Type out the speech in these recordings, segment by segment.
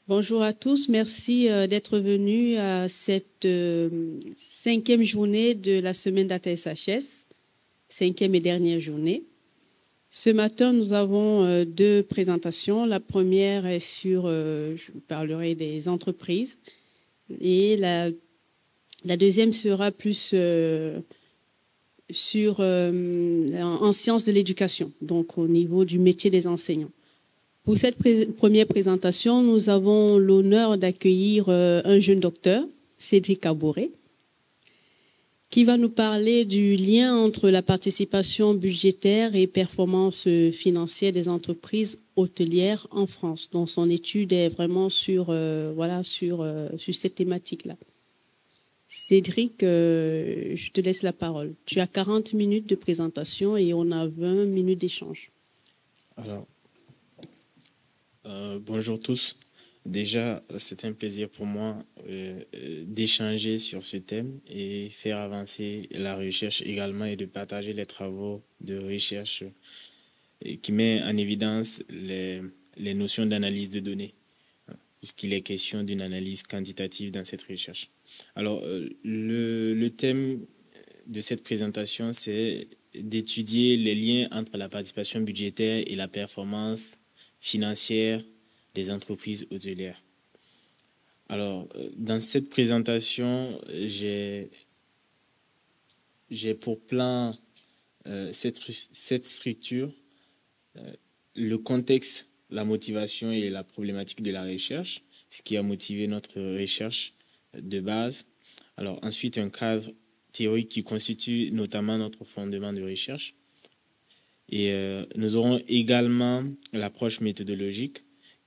Bonjour à tous, merci d'être venus à cette cinquième journée de la semaine Data SHS, cinquième et dernière journée. Ce matin, nous avons deux présentations. La première est sur, je vous parlerai des entreprises, et la deuxième sera plus en sciences de l'éducation, donc au niveau du métier des enseignants. Pour cette première présentation, nous avons l'honneur d'accueillir un jeune docteur, Cédric Abouré, qui va nous parler du lien entre la participation budgétaire et performance financière des entreprises hôtelières en France. Donc son étude est vraiment sur cette thématique-là. Cédric, je te laisse la parole. Tu as 40 minutes de présentation et on a 20 minutes d'échange. Alors, bonjour tous. Déjà, c'est un plaisir pour moi d'échanger sur ce thème et faire avancer la recherche également et de partager les travaux de recherche qui met en évidence les notions d'analyse de données, puisqu'il est question d'une analyse quantitative dans cette recherche. Alors, le thème de cette présentation, c'est d'étudier les liens entre la participation budgétaire et la performance financière des entreprises hôtelières. Alors, dans cette présentation, j'ai pour plan cette structure, le contexte, la motivation et la problématique de la recherche, ce qui a motivé notre recherche de base. Alors, ensuite, un cadre théorique qui constitue notamment notre fondement de recherche. Et nous aurons également l'approche méthodologique,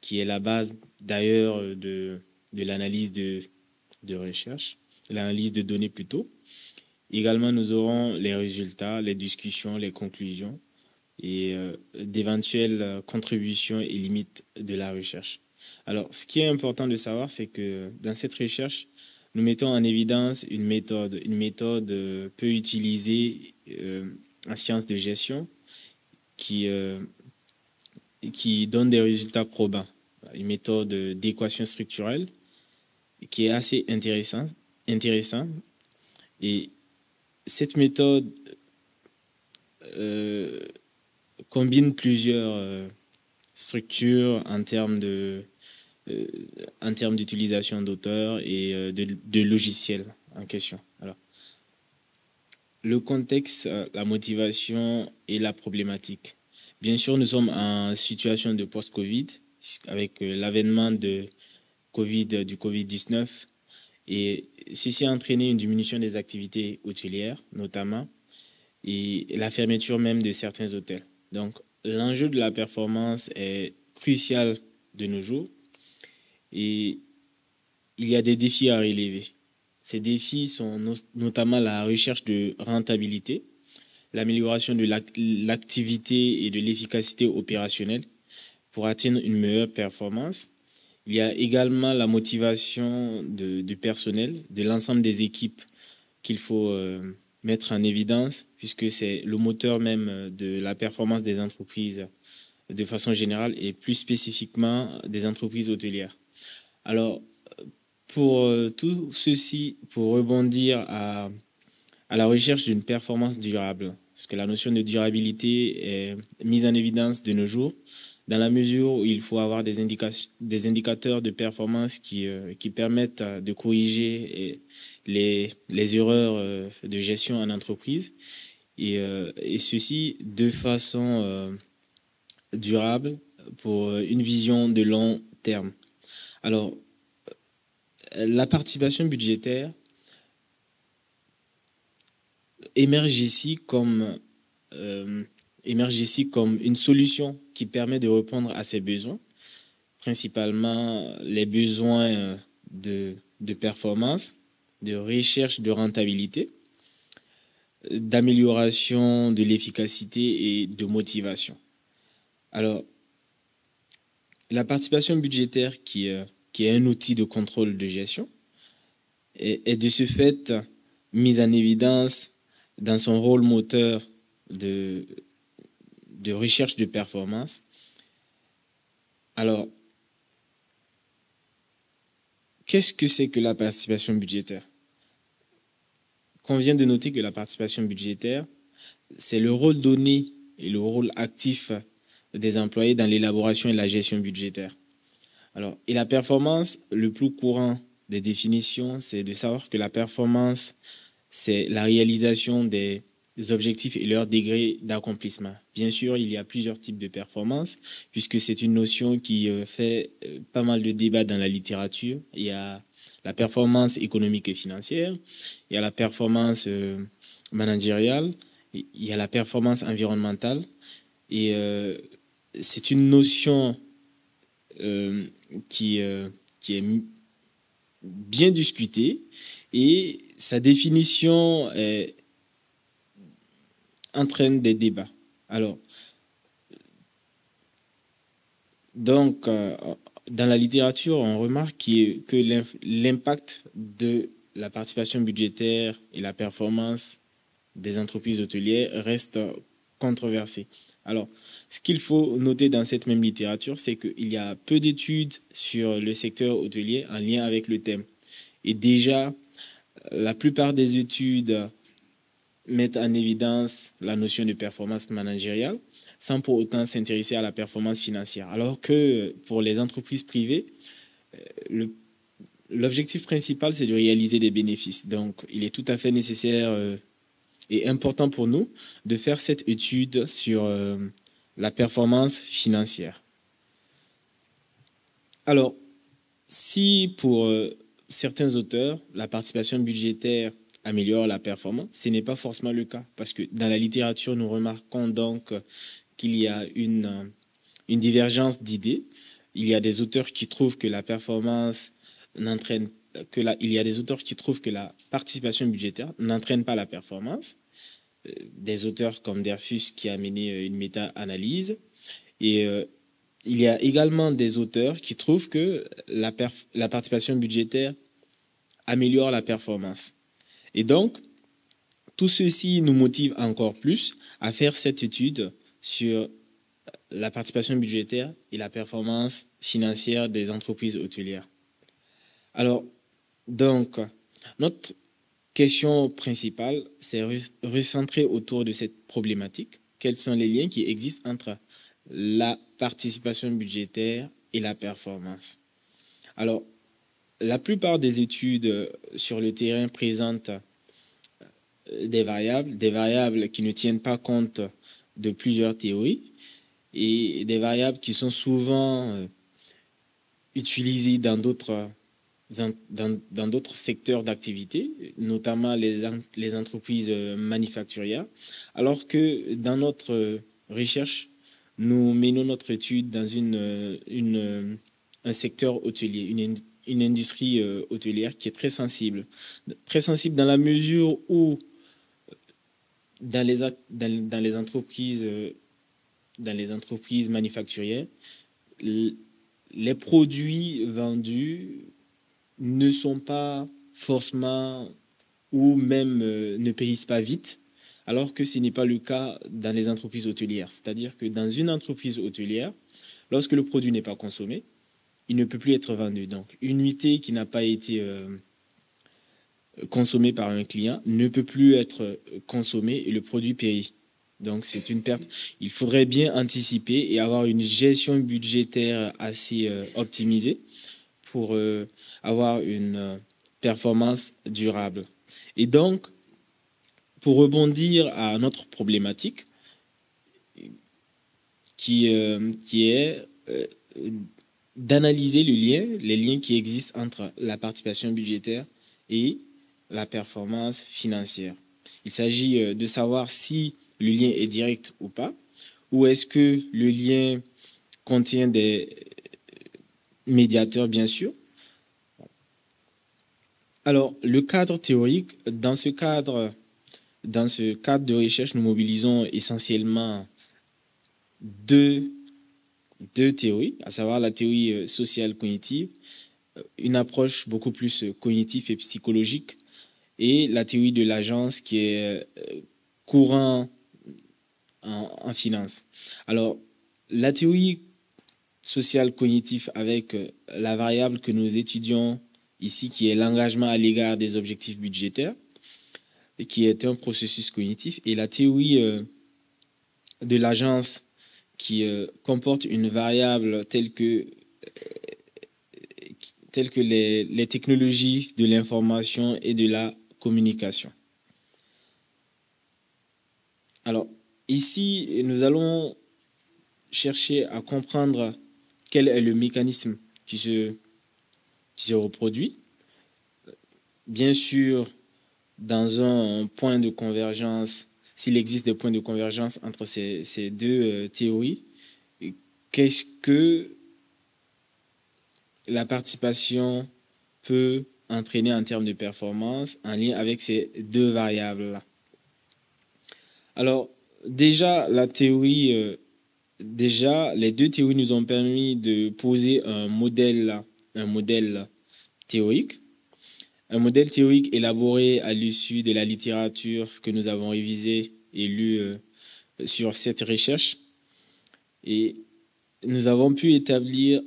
qui est la base d'ailleurs de l'analyse de recherche, l'analyse de données plutôt. Également, nous aurons les résultats, les discussions, les conclusions et d'éventuelles contributions et limites de la recherche. Alors, ce qui est important de savoir, c'est que dans cette recherche, nous mettons en évidence une méthode peu utilisée en sciences de gestion, qui donne des résultats probants. Une méthode d'équation structurelle qui est assez intéressante. Et cette méthode combine plusieurs structures en termes d'utilisation d'auteurs et de logiciels en question. Alors, le contexte, la motivation et la problématique. Bien sûr, nous sommes en situation de post-Covid, avec l'avènement du Covid-19, et ceci a entraîné une diminution des activités hôtelières, notamment, et la fermeture même de certains hôtels. Donc, l'enjeu de la performance est crucial de nos jours, et il y a des défis à relever. Ces défis sont notamment la recherche de rentabilité, l'amélioration de l'activité et de l'efficacité opérationnelle pour atteindre une meilleure performance. Il y a également la motivation du personnel, de l'ensemble des équipes qu'il faut mettre en évidence, puisque c'est le moteur même de la performance des entreprises de façon générale et plus spécifiquement des entreprises hôtelières. Alors, pour tout ceci, pour rebondir à la recherche d'une performance durable, parce que la notion de durabilité est mise en évidence de nos jours, dans la mesure où il faut avoir des indicateurs de performance qui permettent de corriger les erreurs de gestion en entreprise, et ceci de façon durable pour une vision de long terme. Alors, la participation budgétaire émerge ici comme une solution qui permet de répondre à ces besoins, principalement les besoins de performance, de recherche de rentabilité, d'amélioration de l'efficacité et de motivation. Alors, la participation budgétaire, qui est un outil de contrôle de gestion, est de ce fait mise en évidence dans son rôle moteur de recherche de performance. Alors, qu'est-ce que c'est que la participation budgétaire? Convient de noter que la participation budgétaire, c'est le rôle donné et le rôle actif des employés dans l'élaboration et la gestion budgétaire. Alors, et la performance, le plus courant des définitions, c'est de savoir que la performance, c'est la réalisation des objectifs et leur degré d'accomplissement. Bien sûr, il y a plusieurs types de performance, puisque c'est une notion qui fait pas mal de débats dans la littérature. Il y a la performance économique et financière, il y a la performance managériale, il y a la performance environnementale, et c'est une notion qui est bien discutée, et sa définition entraîne des débats. Alors, donc, dans la littérature, on remarque que l'impact de la participation budgétaire et la performance des entreprises hôtelières reste controversé. Alors, ce qu'il faut noter dans cette même littérature, c'est qu'il y a peu d'études sur le secteur hôtelier en lien avec le thème. Et déjà, la plupart des études mettent en évidence la notion de performance managériale sans pour autant s'intéresser à la performance financière. Alors que pour les entreprises privées, l'objectif principal, c'est de réaliser des bénéfices. Donc, il est tout à fait nécessaire et important pour nous de faire cette étude sur la performance financière. Alors, si pour certains auteurs, la participation budgétaire améliore la performance, ce n'est pas forcément le cas, parce que dans la littérature, nous remarquons donc qu'il y a une divergence d'idées. Il y a des auteurs qui trouvent que la performance n'entraîne il y a des auteurs qui trouvent que la participation budgétaire n'entraîne pas la performance. Des auteurs comme Dreyfus qui a mené une méta-analyse. Et il y a également des auteurs qui trouvent que la participation budgétaire améliore la performance. Et donc, tout ceci nous motive encore plus à faire cette étude sur la participation budgétaire et la performance financière des entreprises hôtelières. Alors, donc, notre question principale, c'est recentrer autour de cette problématique. Quels sont les liens qui existent entre la participation budgétaire et la performance? Alors, la plupart des études sur le terrain présentent des variables qui ne tiennent pas compte de plusieurs théories et des variables qui sont souvent utilisées dans d'autres secteurs d'activité, notamment les entreprises manufacturières, alors que dans notre recherche, nous menons notre étude dans un secteur hôtelier, une industrie hôtelière qui est très sensible dans la mesure où dans les entreprises manufacturières, les produits vendus ne sont pas forcément ou même ne périssent pas vite, alors que ce n'est pas le cas dans les entreprises hôtelières. C'est-à-dire que dans une entreprise hôtelière, lorsque le produit n'est pas consommé, il ne peut plus être vendu. Donc, une nuitée qui n'a pas été consommée par un client ne peut plus être consommée et le produit périt. Donc, c'est une perte. Il faudrait bien anticiper et avoir une gestion budgétaire assez optimisée pour avoir une performance durable. Et donc, pour rebondir à notre problématique, qui est d'analyser les liens qui existent entre la participation budgétaire et la performance financière. Il s'agit de savoir si le lien est direct ou pas, ou est-ce que le lien contient des médiateurs, bien sûr. Alors, le cadre théorique, dans ce cadre de recherche, nous mobilisons essentiellement deux théories, à savoir la théorie sociale cognitive, une approche beaucoup plus cognitive et psychologique, et la théorie de l'agence qui est courant en finance. Alors, la théorie sociale cognitive avec la variable que nous étudions ici qui est l'engagement à l'égard des objectifs budgétaires, qui est un processus cognitif, et la théorie de l'agence qui comporte une variable telle que les technologies de l'information et de la communication. Alors, ici, nous allons chercher à comprendre quel est le mécanisme qui se reproduit. Bien sûr, dans un point de convergence, s'il existe des points de convergence entre ces deux théories, qu'est-ce que la participation peut entraîner en termes de performance en lien avec ces deux variables-là? Alors, déjà, les deux théories nous ont permis de poser un modèle théorique. Un modèle théorique élaboré à l'issue de la littérature que nous avons révisée et lue sur cette recherche. Et nous avons pu établir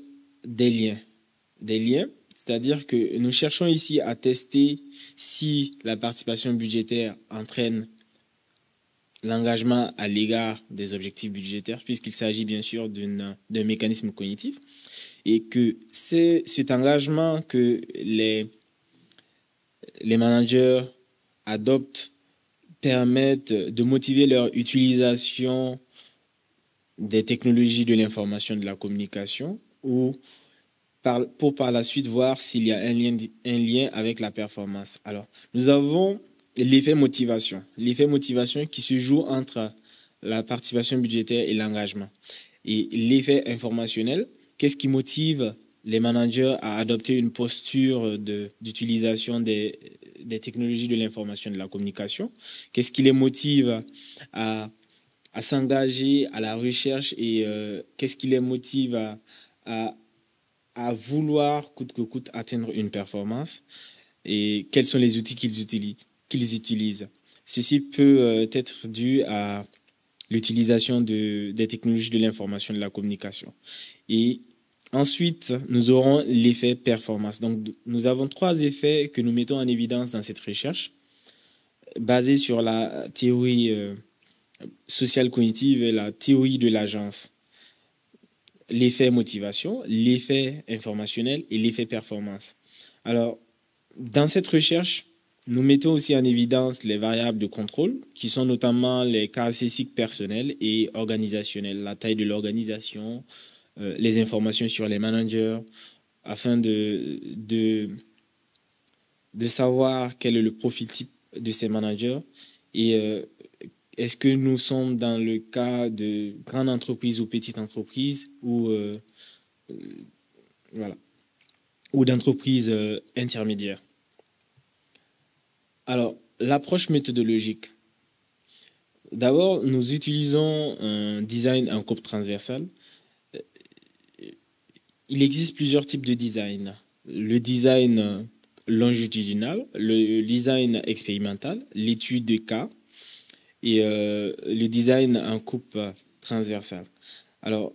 des liens, c'est-à-dire que nous cherchons ici à tester si la participation budgétaire entraîne l'engagement à l'égard des objectifs budgétaires, puisqu'il s'agit bien sûr d'un mécanisme cognitif, et que c'est cet engagement que les managers adoptent permettent de motiver leur utilisation des technologies de l'information et de la communication ou pour par la suite voir s'il y a un lien avec la performance. Alors, nous avons l'effet motivation. L'effet motivation qui se joue entre la participation budgétaire et l'engagement. Et l'effet informationnel, qu'est-ce qui motive les managers à adopter une posture d'utilisation des technologies de l'information et de la communication? Qu'est-ce qui les motive à s'engager à la recherche et qu'est-ce qui les motive à vouloir coûte que coûte atteindre une performance et quels sont les outils qu'ils utilisent. Ceci peut être dû à l'utilisation des technologies de l'information et de la communication. Et ensuite, nous aurons l'effet performance. Donc, nous avons 3 effets que nous mettons en évidence dans cette recherche, basée sur la théorie sociale cognitive et la théorie de l'agence. L'effet motivation, l'effet informationnel et l'effet performance. Alors, dans cette recherche, nous mettons aussi en évidence les variables de contrôle, qui sont notamment les caractéristiques personnelles et organisationnelles, la taille de l'organisation, les informations sur les managers, afin de savoir quel est le profil type de ces managers et est-ce que nous sommes dans le cas de grandes entreprises ou petites entreprises ou d'entreprises intermédiaires. Alors, l'approche méthodologique. D'abord, nous utilisons un design en courbe transversale. Il existe plusieurs types de design. Le design longitudinal, le design expérimental, l'étude de cas et le design en coupe transversale. Alors,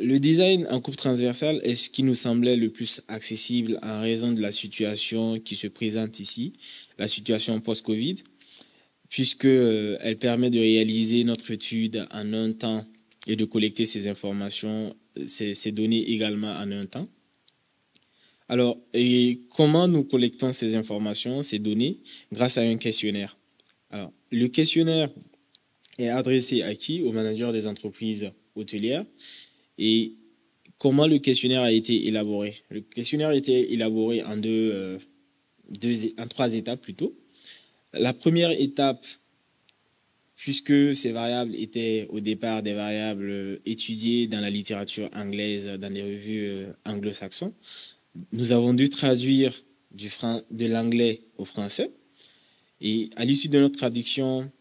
le design en coupe transversale est ce qui nous semblait le plus accessible en raison de la situation qui se présente ici, la situation post-Covid, puisqu'elle permet de réaliser notre étude en un temps et de collecter ces informations, ces données également en un temps. Alors, et comment nous collectons ces informations, ces données? Grâce à un questionnaire. Alors, le questionnaire est adressé à qui? Aux managers des entreprises hôtelières. Et comment le questionnaire a été élaboré? Le questionnaire a été élaboré en trois étapes plutôt. La première étape, puisque ces variables étaient au départ des variables étudiées dans la littérature anglaise, dans les revues anglo-saxons, nous avons dû traduire de l'anglais au français. Et à l'issue de notre traduction,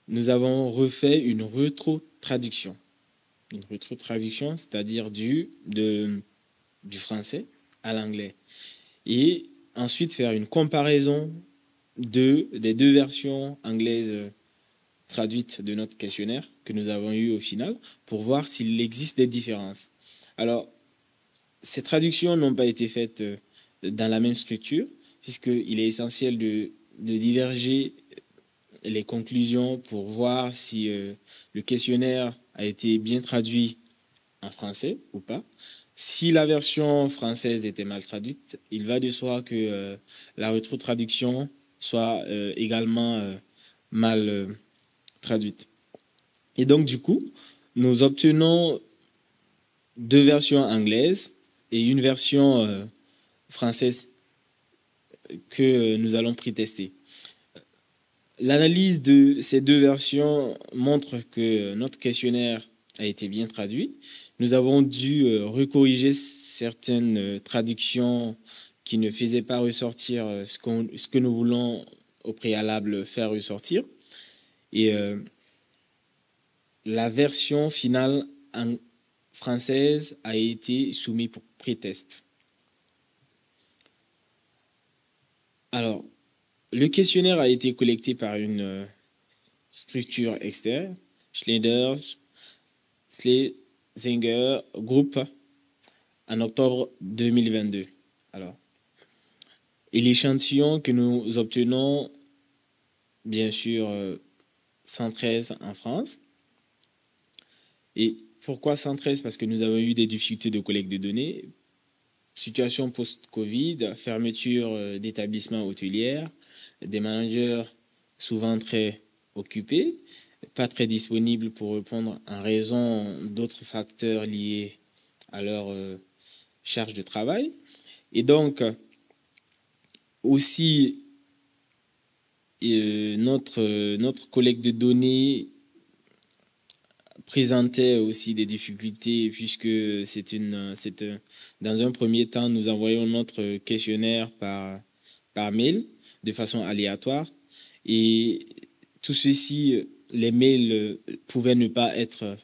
nous avons refait une rétro-traduction. Une rétro-traduction, c'est-à-dire du français à l'anglais. Et ensuite faire une comparaison des deux versions anglaises traduites de notre questionnaire que nous avons eu au final pour voir s'il existe des différences. Alors, ces traductions n'ont pas été faites dans la même structure, puisqu'il est essentiel de diverger les conclusions pour voir si le questionnaire a été bien traduit en français ou pas. Si la version française était mal traduite, il va de soi que la rétrotraduction soit également mal traduite. Et donc, du coup, nous obtenons 2 versions anglaises et une version française que nous allons pré-tester. L'analyse de ces 2 versions montre que notre questionnaire a été bien traduit. Nous avons dû recorriger certaines traductions qui ne faisaient pas ressortir ce que nous voulons au préalable faire ressortir. Et la version finale en française a été soumise pour pré-test. Alors, le questionnaire a été collecté par une structure externe, Schneider Schlesinger Group, en octobre 2022. Alors, et l'échantillon que nous obtenons, bien sûr, 113 en France. Et pourquoi 113? Parce que nous avons eu des difficultés de collecte de données, situation post-Covid, fermeture d'établissements hôteliers, des managers souvent très occupés, pas très disponibles pour répondre en raison d'autres facteurs liés à leur charge de travail. Et donc, aussi, notre collecte de données présentait aussi des difficultés puisque dans un premier temps, nous envoyons notre questionnaire par mail de façon aléatoire et tout ceci, les mails pouvaient ne pas être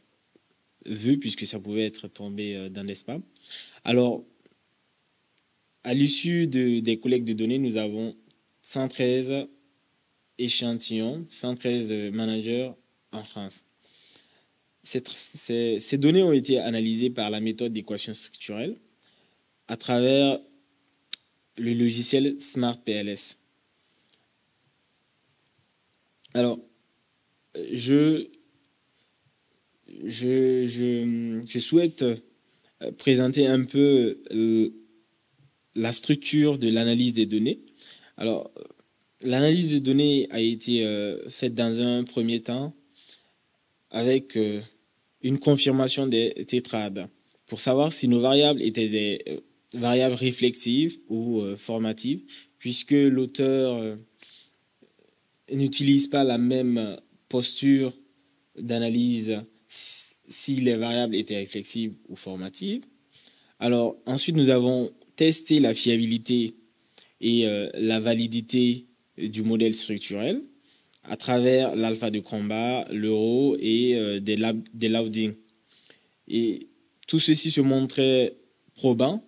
vus puisque ça pouvait être tombé dans les spams. Alors, à l'issue des collectes de données, nous avons 113 échantillons, 113 managers en France. Ces données ont été analysées par la méthode d'équation structurelle à travers le logiciel SmartPLS. Alors, je souhaite présenter un peu la structure de l'analyse des données. Alors, l'analyse des données a été faite dans un premier temps avec une confirmation des tétrades pour savoir si nos variables étaient des variables réflexives ou formatives, puisque l'auteur n'utilise pas la même posture d'analyse si les variables étaient réflexives ou formatives. Alors, ensuite, nous avons testé la fiabilité et la validité du modèle structurel à travers l'alpha de Cronbach, l'euro et des loadings. Et tout ceci se montrait probant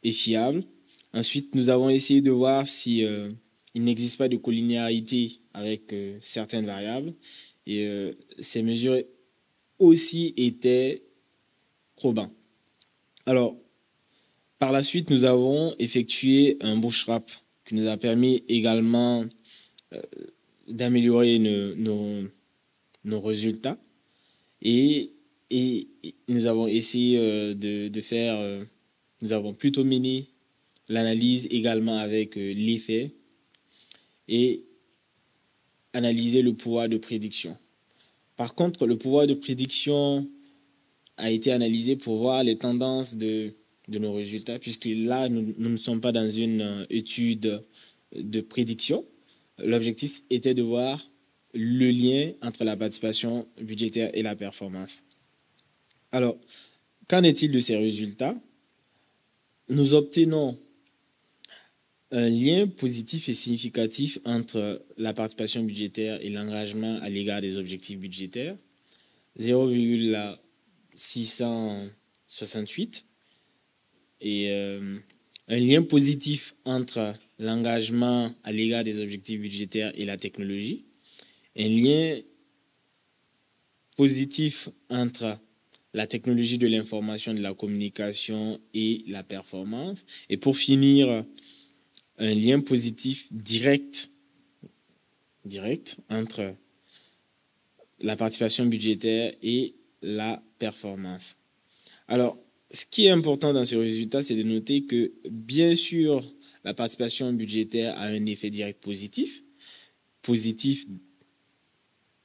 et fiable. Ensuite, nous avons essayé de voir si il n'existe pas de collinéarité avec certaines variables. Et ces mesures aussi étaient probantes. Alors, par la suite, nous avons effectué un bootstrap qui nous a permis également d'améliorer nos résultats et nous avons essayé de faire, nous avons plutôt mené l'analyse également avec l'effet et analysé le pouvoir de prédiction. Par contre, le pouvoir de prédiction a été analysé pour voir les tendances de nos résultats, puisque là, nous ne sommes pas dans une étude de prédiction. L'objectif était de voir le lien entre la participation budgétaire et la performance. Alors, qu'en est-il de ces résultats? Nous obtenons un lien positif et significatif entre la participation budgétaire et l'engagement à l'égard des objectifs budgétaires, 0,668, et un lien positif entre l'engagement à l'égard des objectifs budgétaires et la technologie, un lien positif entre la technologie de l'information, de la communication et la performance. Et pour finir, un lien positif direct entre la participation budgétaire et la performance. Alors, ce qui est important dans ce résultat, c'est de noter que, bien sûr, la participation budgétaire a un effet direct positif,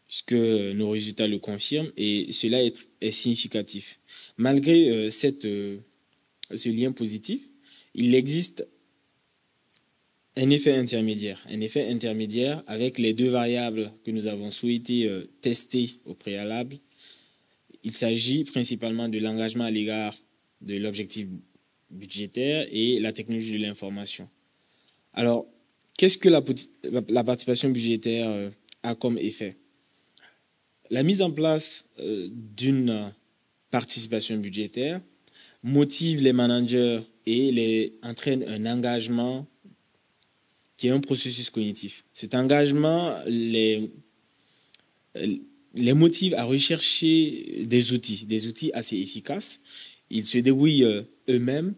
puisque nos résultats le confirment, et cela est significatif. Malgré ce lien positif, il existe un effet intermédiaire avec les deux variables que nous avons souhaité tester au préalable. Il s'agit principalement de l'engagement à l'égard de l'objectif budgétaire et la technologie de l'information. Alors, qu'est-ce que la participation budgétaire a comme effet? La mise en place d'une participation budgétaire motive les managers et entraîne un engagement qui est un processus cognitif. Cet engagement les motive à rechercher des outils assez efficaces. Ils se débrouillent eux-mêmes,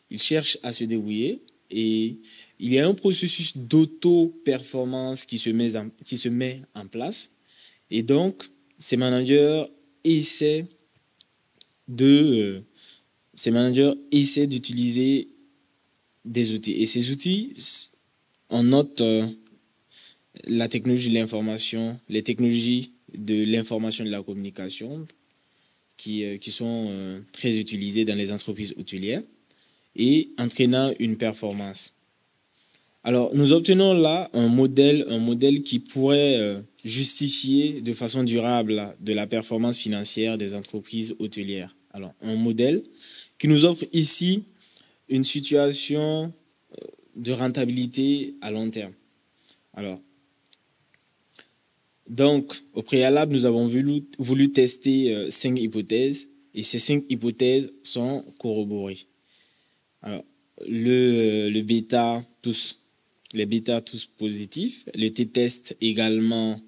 ils cherchent à se débrouiller et il y a un processus d'auto-performance qui se met en place. Et donc, ces managers essaient d'utiliser des outils. Et ces outils, on note la technologie de l'information, les technologies de l'information et de la communication qui sont très utilisées dans les entreprises hôtelières et entraînant une performance. Alors, nous obtenons là un modèle qui pourrait justifier de façon durable de la performance financière des entreprises hôtelières. Alors, un modèle qui nous offre ici une situation de rentabilité à long terme. Alors, donc, au préalable, nous avons voulu tester 5 hypothèses et ces 5 hypothèses sont corroborées. Alors, les bêta tous positifs, le t-test également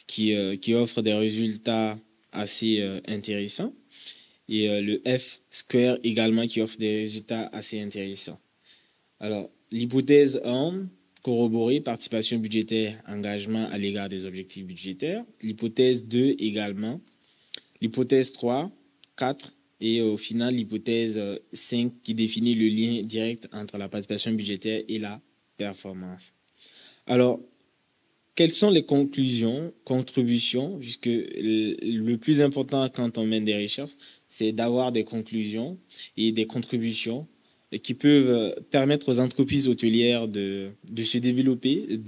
qui offre des résultats assez intéressants et le F-square également qui offre des résultats assez intéressants. Alors, l'hypothèse 1, corroborer, participation budgétaire, engagement à l'égard des objectifs budgétaires. L'hypothèse 2 également. L'hypothèse 3, 4 et au final l'hypothèse 5 qui définit le lien direct entre la participation budgétaire et la performance. Alors, quelles sont les contributions, puisque le plus important quand on mène des recherches, c'est d'avoir des conclusions et des contributions qui peuvent permettre aux entreprises hôtelières de se développer,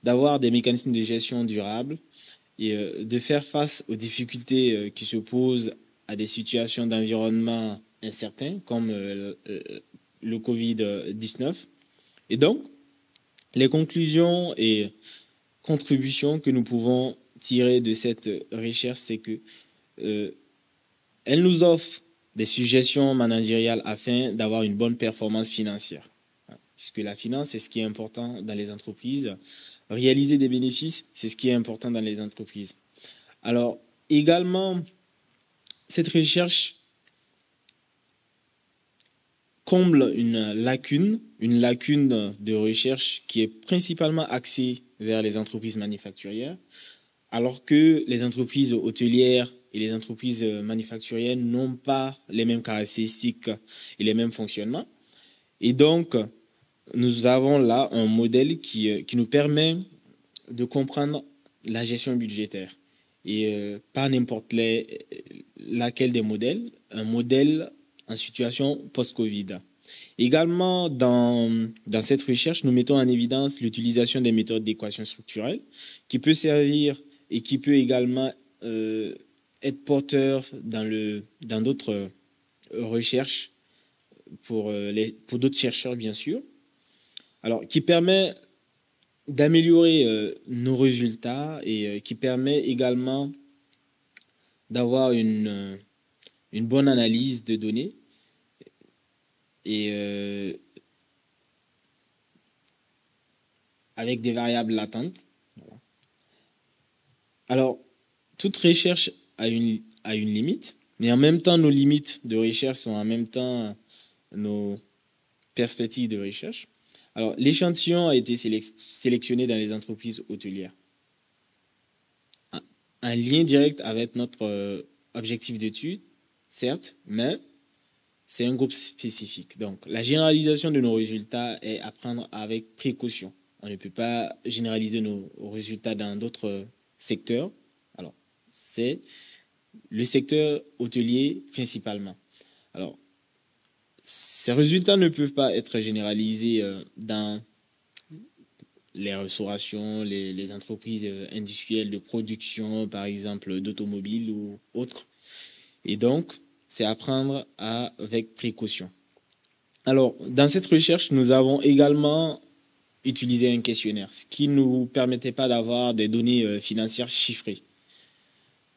d'avoir des mécanismes de gestion durables et de faire face aux difficultés qui se posent à des situations d'environnement incertains comme le Covid-19. Et donc, les conclusions et contributions que nous pouvons tirer de cette recherche, c'est que elle nous offre des suggestions managériales afin d'avoir une bonne performance financière. Puisque la finance, c'est ce qui est important dans les entreprises. Réaliser des bénéfices, c'est ce qui est important dans les entreprises. Alors, également, cette recherche comble une lacune de recherche qui est principalement axée vers les entreprises manufacturières, alors que les entreprises hôtelières et les entreprises manufacturières n'ont pas les mêmes caractéristiques et les mêmes fonctionnements. Et donc, nous avons là un modèle qui nous permet de comprendre la gestion budgétaire. Et pas n'importe laquelle des modèles, un modèle en situation post-Covid. Également, dans cette recherche, nous mettons en évidence l'utilisation des méthodes d'équation structurelle qui peut servir et qui peut également être porteur dans d'autres recherches pour d'autres chercheurs, bien sûr. Alors, qui permet d'améliorer nos résultats et qui permet également d'avoir une bonne analyse de données et avec des variables latentes. Alors, toute recherche a une limite. Mais en même temps, nos limites de recherche sont en même temps nos perspectives de recherche. Alors, l'échantillon a été sélectionné dans les entreprises hôtelières. Un lien direct avec notre objectif d'étude, certes, mais c'est un groupe spécifique. Donc, la généralisation de nos résultats est à prendre avec précaution. On ne peut pas généraliser nos résultats dans d'autres secteurs. Alors, c'est le secteur hôtelier principalement. Alors, ces résultats ne peuvent pas être généralisés dans les restaurations, les entreprises industrielles de production, par exemple d'automobiles ou autres. Et donc, c'est à prendre avec précaution. Alors, dans cette recherche, nous avons également utilisé un questionnaire, ce qui ne nous permettait pas d'avoir des données financières chiffrées,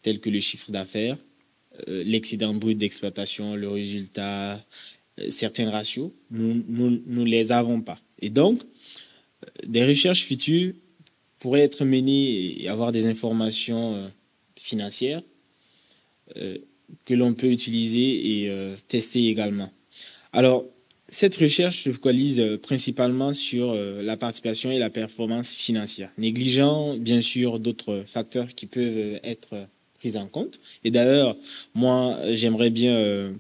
telles que le chiffre d'affaires, l'excédent brut d'exploitation, le résultat, certains ratios. Nous ne les avons pas. Et donc, des recherches futures pourraient être menées et avoir des informations financières que l'on peut utiliser et tester également. Alors, cette recherche se focalise principalement sur la participation et la performance financière, négligeant bien sûr d'autres facteurs qui peuvent être pris en compte. Et d'ailleurs, moi, j'aimerais bien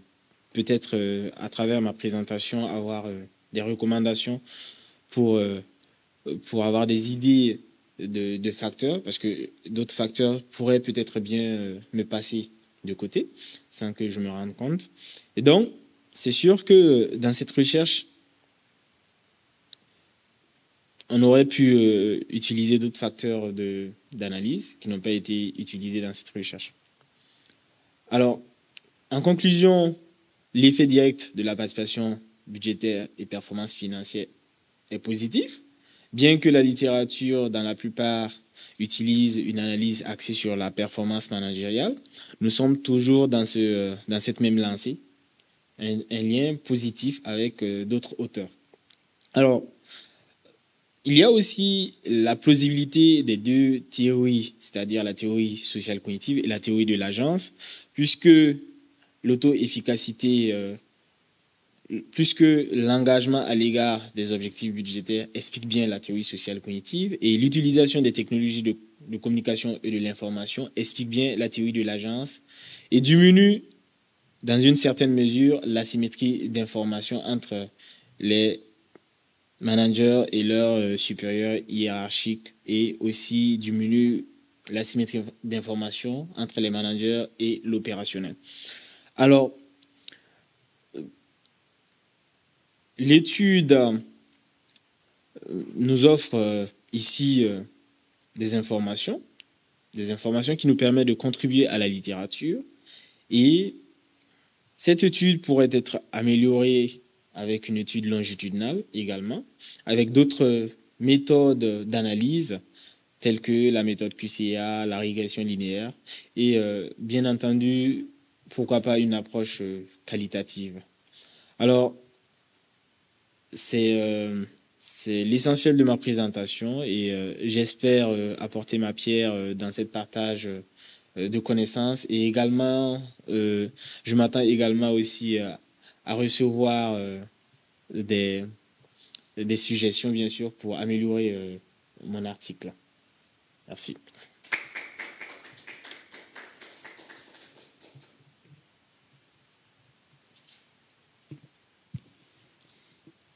peut-être à travers ma présentation avoir des recommandations pour avoir des idées de facteurs, parce que d'autres facteurs pourraient peut-être bien me passer de côté sans que je me rende compte. Et donc, c'est sûr que dans cette recherche, on aurait pu utiliser d'autres facteurs d'analyse qui n'ont pas été utilisés dans cette recherche. Alors, en conclusion, l'effet direct de la participation budgétaire et performance financière est positif, bien que la littérature, dans la plupart, utilise une analyse axée sur la performance managériale. Nous sommes toujours dans cette même lancée, un lien positif avec d'autres auteurs. Alors, il y a aussi la plausibilité des deux théories, c'est-à-dire la théorie sociale cognitive et la théorie de l'agence, puisque l'auto-efficacité, plus que l'engagement à l'égard des objectifs budgétaires explique bien la théorie sociale cognitive, et l'utilisation des technologies de communication et de l'information explique bien la théorie de l'agence et diminue dans une certaine mesure l'asymétrie d'information entre les managers et leurs supérieurs hiérarchiques, et aussi diminue l'asymétrie d'information entre les managers et l'opérationnel. Alors, l'étude nous offre ici des informations qui nous permettent de contribuer à la littérature, et cette étude pourrait être améliorée avec une étude longitudinale également, avec d'autres méthodes d'analyse telles que la méthode QCA, la régression linéaire et bien entendu, pourquoi pas une approche qualitative. Alors, c'est l'essentiel de ma présentation, et j'espère apporter ma pierre dans ce partage de connaissances, et également, je m'attends également aussi à recevoir des suggestions, bien sûr, pour améliorer mon article. Merci.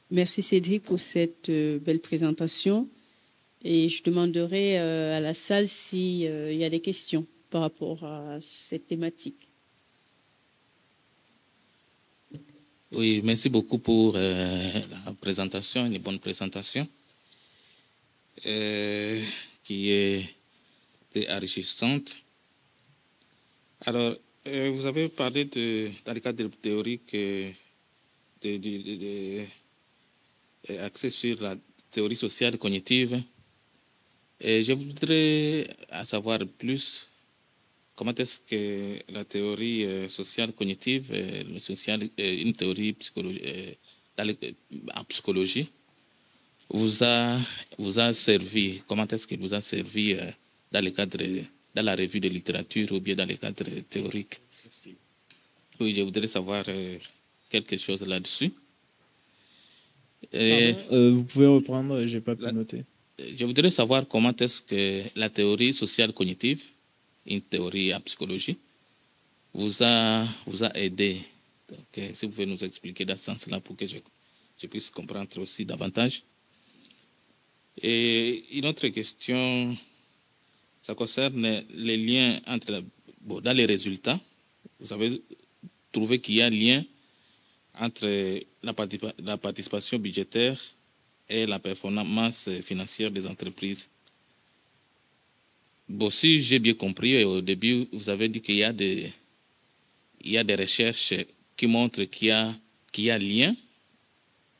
Merci Cédric pour cette belle présentation. Et je demanderai à la salle s'il y a des questions par rapport à cette thématique. Oui, merci beaucoup pour la présentation, une bonne présentation qui est enrichissante. Alors, vous avez parlé dans le cadre théorique axé sur la théorie sociale cognitive. Et je voudrais savoir plus comment est-ce que la théorie sociale cognitive, une théorie en psychologie, vous a servi. Comment est-ce qu'il vous a servi dans la revue de littérature ou bien dans le cadre théorique? Oui, je voudrais savoir quelque chose là-dessus. Vous pouvez reprendre, je n'ai pas pu noter. Je voudrais savoir comment est-ce que la théorie sociale cognitive, une théorie en psychologie, vous a aidé. Donc, si vous pouvez nous expliquer dans ce sens-là pour que je puisse comprendre aussi davantage. Et une autre question, ça concerne les liens entre... dans les résultats, vous avez trouvé qu'il y a un lien entre la participation budgétaire et la performance financière des entreprises. Bon, si j'ai bien compris, au début, vous avez dit qu'il y a des recherches qui montrent qu'il y a lien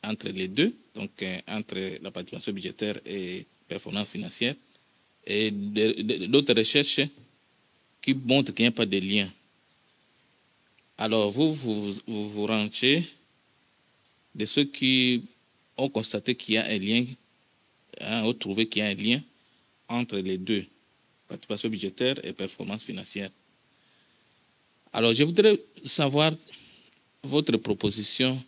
entre les deux, donc entre la participation budgétaire et performance financière, et d'autres recherches qui montrent qu'il n'y a pas de lien. Alors, vous rangez de ceux qui ont constaté qu'il y a un lien, ont trouvé qu'il y a un lien entre les deux, participation budgétaire et performance financière. Alors, je voudrais savoir votre proposition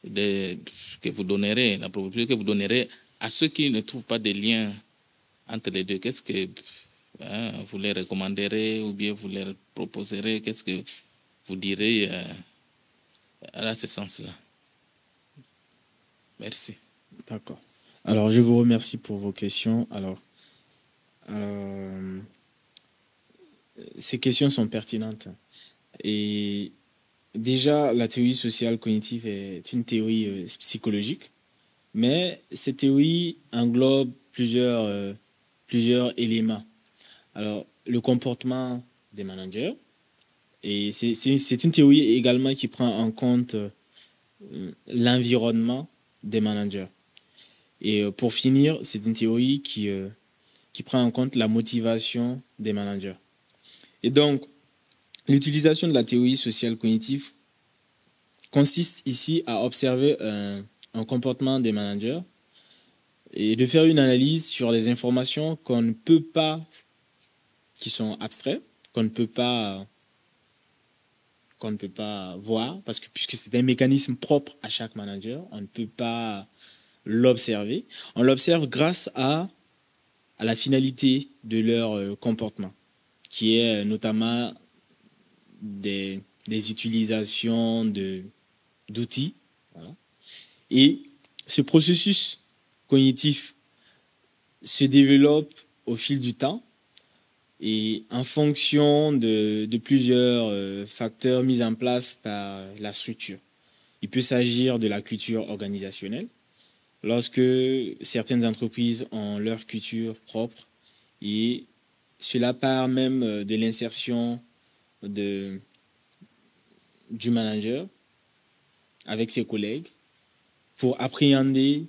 que vous donnerez, la proposition que vous donnerez à ceux qui ne trouvent pas de lien entre les deux. Qu'est-ce que vous les recommanderez ou bien vous leur proposerez? Qu'est-ce que vous direz à ce sens-là? Merci. D'accord. Alors, je vous remercie pour vos questions. Alors, ces questions sont pertinentes. Et déjà, la théorie sociale cognitive est une théorie psychologique, mais cette théorie englobe plusieurs éléments. Alors, le comportement des managers, et c'est une théorie également qui prend en compte l'environnement des managers. Et pour finir, c'est une théorie qui prend en compte la motivation des managers. Et donc, l'utilisation de la théorie sociale cognitive consiste ici à observer un comportement des managers et de faire une analyse sur des informations qu'on ne peut pas, qui sont abstraites, qu'on ne peut pas voir, parce que puisque c'est un mécanisme propre à chaque manager, on ne peut pas l'observer. On l'observe grâce à la finalité de leur comportement, qui est notamment des utilisations d'outils. Voilà. Et ce processus cognitif se développe au fil du temps et en fonction de plusieurs facteurs mis en place par la structure. Il peut s'agir de la culture organisationnelle, lorsque certaines entreprises ont leur culture propre, et cela part même de l'insertion du manager avec ses collègues pour appréhender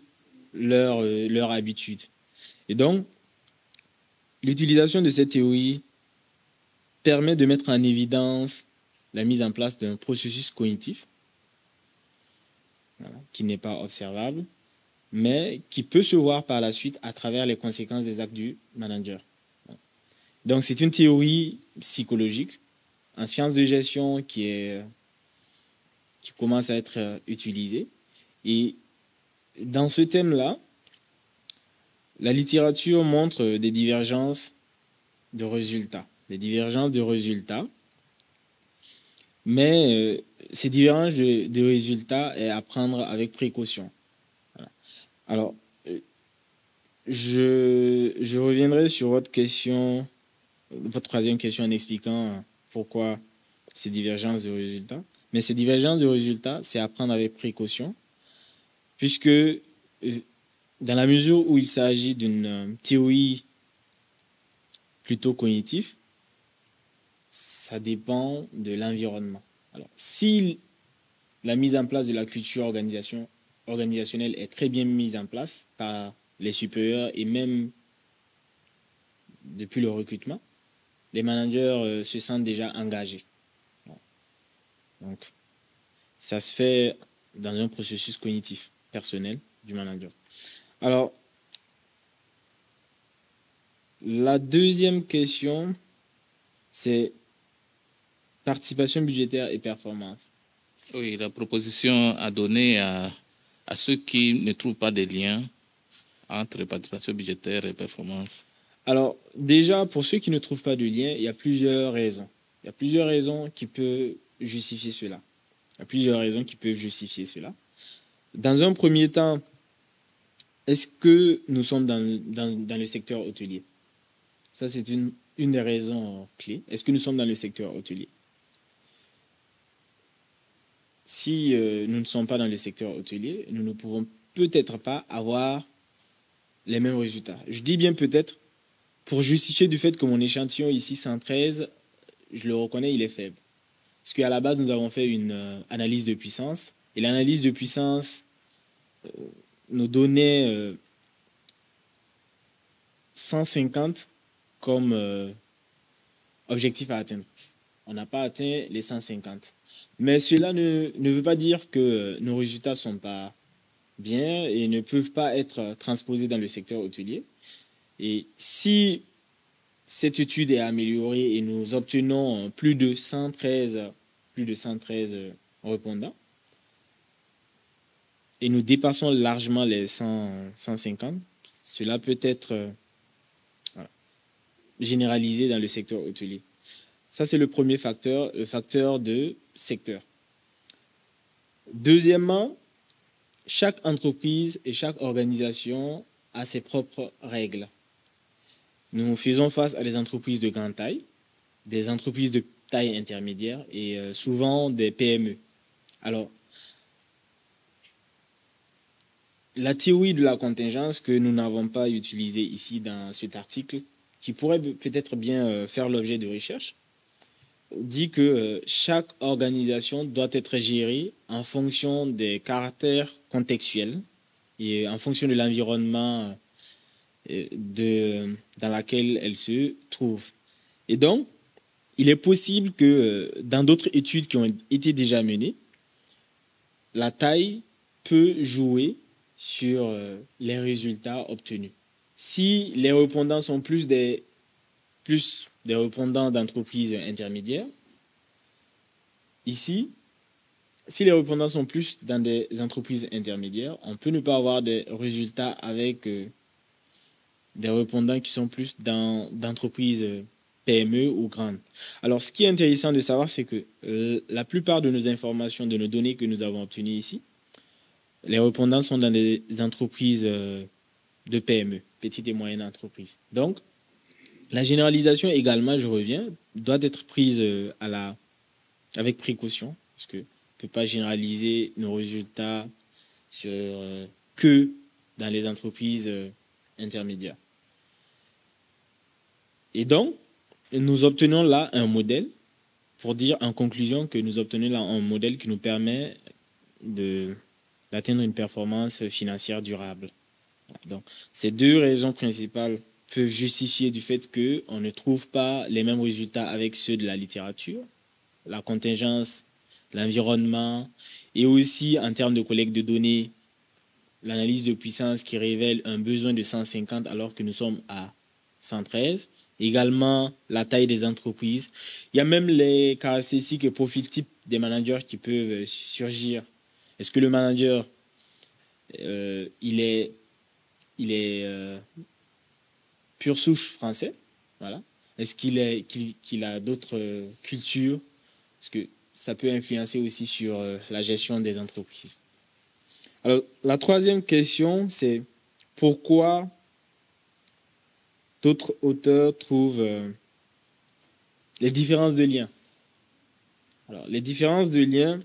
leur habitude. Et donc, l'utilisation de cette théorie permet de mettre en évidence la mise en place d'un processus cognitif qui n'est pas observable, mais qui peut se voir par la suite à travers les conséquences des actes du manager. Donc, c'est une théorie psychologique en sciences de gestion qui commence à être utilisée. Et dans ce thème-là, la littérature montre des divergences de résultats. Mais ces divergences de résultats est à prendre avec précaution. Voilà. Alors, je reviendrai sur votre troisième question en expliquant pourquoi ces divergences de résultats. Mais ces divergences de résultats, c'est à prendre avec précaution, puisque dans la mesure où il s'agit d'une théorie plutôt cognitive, ça dépend de l'environnement. Alors, si la mise en place de la culture organisationnelle est très bien mise en place par les supérieurs et même depuis le recrutement, les managers se sentent déjà engagés. Donc, ça se fait dans un processus cognitif personnel du manager. Alors, la deuxième question, c'est participation budgétaire et performance. Oui, la proposition à donner à ceux qui ne trouvent pas de lien entre participation budgétaire et performance. Alors, déjà, pour ceux qui ne trouvent pas de lien, il y a plusieurs raisons. Il y a plusieurs raisons qui peuvent justifier cela. Il y a plusieurs raisons qui peuvent justifier cela. Dans un premier temps, est-ce que nous sommes dans le secteur hôtelier? Ça, c'est une des raisons clés. Est-ce que nous sommes dans le secteur hôtelier? Si nous ne sommes pas dans le secteur hôtelier, nous ne pouvons peut-être pas avoir les mêmes résultats. Je dis bien peut-être pour justifier du fait que mon échantillon ici, 113, je le reconnais, il est faible. Parce qu'à la base, nous avons fait une analyse de puissance. Et l'analyse de puissance nous donnait 150 comme objectif à atteindre. On n'a pas atteint les 150. Mais cela ne veut pas dire que nos résultats ne sont pas bien et ne peuvent pas être transposés dans le secteur hôtelier. Et si cette étude est améliorée et nous obtenons plus de 113 répondants, et nous dépassons largement les 150, cela peut être généralisé dans le secteur hôtelier. Ça, c'est le premier facteur, le facteur de secteur. Deuxièmement, chaque entreprise et chaque organisation a ses propres règles. Nous faisons face à des entreprises de grande taille, des entreprises de taille intermédiaire et souvent des PME. Alors, la théorie de la contingence que nous n'avons pas utilisée ici dans cet article, qui pourrait peut-être bien faire l'objet de recherche, dit que chaque organisation doit être gérée en fonction des caractères contextuels et en fonction de l'environnement dans lequel elle se trouve. Et donc, il est possible que dans d'autres études qui ont été déjà menées, la taille peut jouer sur les résultats obtenus. Si les répondants sont plus des répondants d'entreprises intermédiaires, ici, si les répondants sont plus dans des entreprises intermédiaires, on peut ne pas avoir des résultats avec des répondants qui sont plus dans d'entreprises PME ou grandes. Alors, ce qui est intéressant de savoir, c'est que la plupart de nos informations, de nos données que nous avons obtenues ici, les répondants sont dans des entreprises de PME, petites et moyennes entreprises. Donc, la généralisation également, je reviens, doit être prise avec précaution, parce qu'on ne peut pas généraliser nos résultats que dans les entreprises intermédiaires. Et donc, nous obtenons là un modèle, pour dire en conclusion que nous obtenons là un modèle qui nous permet d'atteindre une performance financière durable. Donc, ces deux raisons principales peuvent justifier du fait qu'on ne trouve pas les mêmes résultats avec ceux de la littérature, la contingence, l'environnement, et aussi en termes de collecte de données, l'analyse de puissance qui révèle un besoin de 150 alors que nous sommes à 113. Également, la taille des entreprises. Il y a même les caractéristiques et profils types des managers qui peuvent surgir. Est-ce que le manager, il est pure souche français, voilà. Est-ce qu'il a d'autres cultures? Parce que ça peut influencer aussi sur la gestion des entreprises. Alors, la troisième question, c'est pourquoi d'autres auteurs trouvent les différences de liens. Alors, les différences de liens,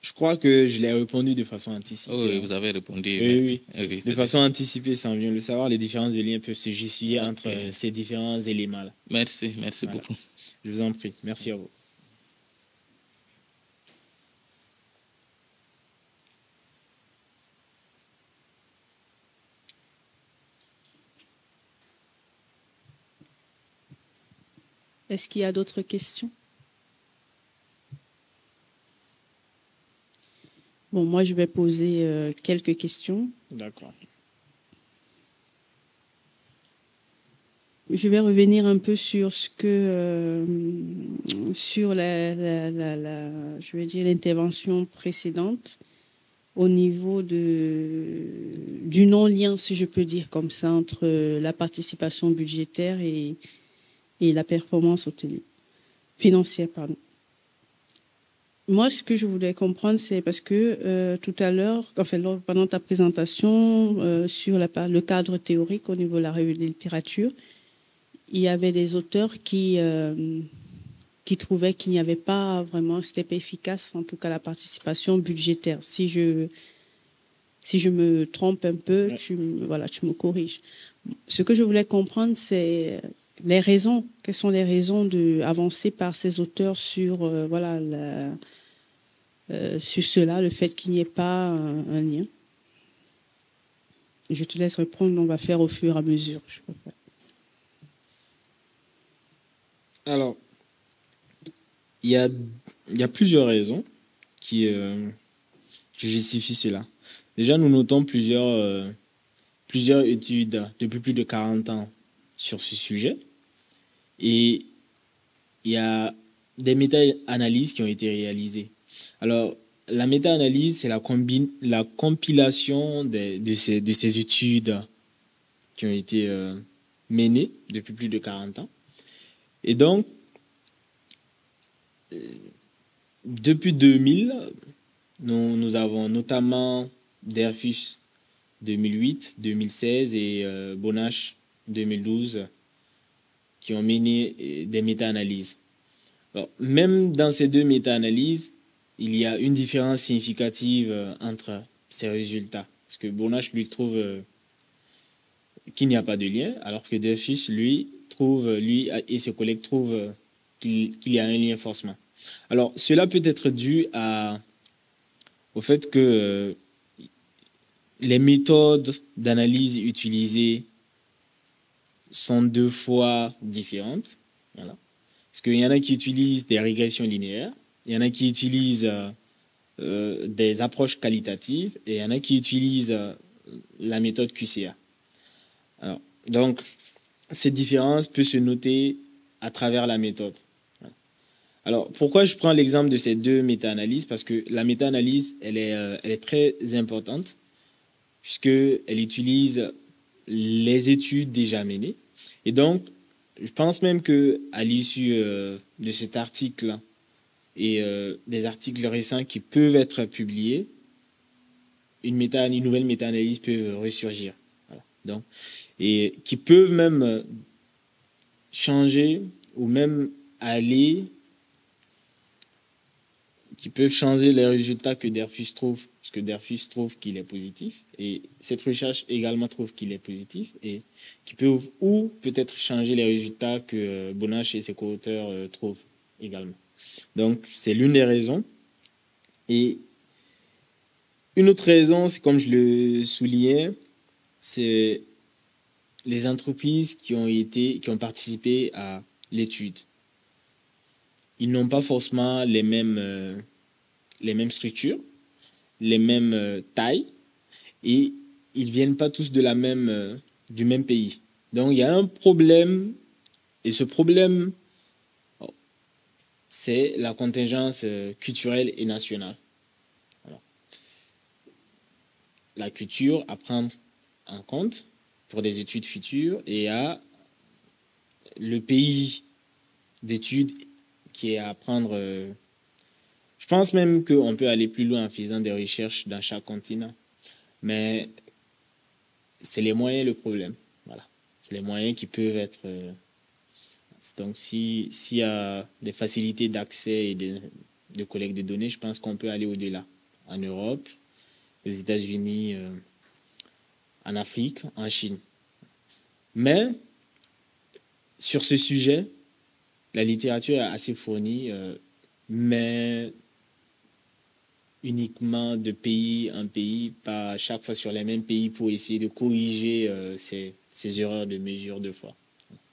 je crois que je l'ai répondu de façon anticipée. Oui, vous avez répondu. Oui. De façon anticipée, sans bien le savoir, les différences de liens peuvent se justifier entre ces différents éléments-là. Merci voilà. Beaucoup. Je vous en prie. Merci à vous. Est-ce qu'il y a d'autres questions? Bon, moi, je vais poser quelques questions. D'accord. je vais revenir un peu sur ce que sur je vais dire l'intervention précédente au niveau du non-lien, si je peux dire comme ça, entre la participation budgétaire et la performance obtenue, financière, pardon. Moi, ce que je voulais comprendre, c'est parce que tout à l'heure, pendant ta présentation sur le cadre théorique au niveau de la revue de littérature, il y avait des auteurs qui trouvaient qu'il n'y avait pas vraiment, c'était pas efficace, en tout cas la participation budgétaire. Si je me trompe un peu, tu me corriges. Ce que je voulais comprendre, c'est les raisons. Quelles sont les raisons avancées par ces auteurs sur sur cela, le fait qu'il n'y ait pas un lien? Je te laisse répondre, on va faire au fur et à mesure. Alors, il y a plusieurs raisons qui justifient cela. Déjà, nous notons plusieurs études depuis plus de 40 ans sur ce sujet. Et il y a des méta-analyses qui ont été réalisées. Alors, la méta-analyse, c'est la compilation de ces études qui ont été menées depuis plus de 40 ans. Et donc, depuis 2000, nous avons notamment Dreyfus 2008, 2016 et Bonnache 2012 qui ont mené des méta-analyses. Alors, même dans ces deux méta-analyses, il y a une différence significative entre ces résultats. Parce que Bonnache, lui, trouve qu'il n'y a pas de lien, alors que Dreyfus, lui et ses collègues trouvent qu'il y a un lien forcément. Alors, cela peut être dû au fait que les méthodes d'analyse utilisées sont deux fois différentes. Voilà. Parce qu'il y en a qui utilisent des régressions linéaires, il y en a qui utilisent des approches qualitatives et il y en a qui utilisent la méthode QCA. Alors, donc, cette différence peut se noter à travers la méthode. Alors, pourquoi je prends l'exemple de ces deux méta-analyses? Parce que la méta-analyse, elle est très importante puisqu'elle utilise les études déjà menées. Et donc, je pense même qu'à l'issue de cet article et des articles récents qui peuvent être publiés, une nouvelle méta-analyse peut ressurgir. Voilà. Donc, et qui peuvent même changer ou même qui peuvent changer les résultats que Dreyfus trouve, parce que Dreyfus trouve qu'il est positif, et cette recherche également trouve qu'il est positif, et qui peuvent ou peut-être changer les résultats que Bonnache et ses co-auteurs trouvent également. Donc, c'est l'une des raisons. Et une autre raison, c'est comme je le soulignais, c'est les entreprises qui ont participé à l'étude. Ils n'ont pas forcément les mêmes structures, les mêmes tailles, et ils ne viennent pas tous du même pays. Donc il y a un problème, et ce problème, c'est la contingence culturelle et nationale. Alors, la culture à prendre en compte pour des études futures, et à le pays d'études qui est à prendre. Je pense même qu'on peut aller plus loin en faisant des recherches dans chaque continent. Mais c'est les moyens le problème. Voilà. C'est les moyens qui peuvent être. Donc, s'il y a des facilités d'accès et de collecte de données, je pense qu'on peut aller au-delà. En Europe, aux États-Unis, en Afrique, en Chine. Mais, sur ce sujet, la littérature est assez fournie, mais uniquement de pays en pays, pas à chaque fois sur les mêmes pays pour essayer de corriger ces erreurs de mesure deux fois.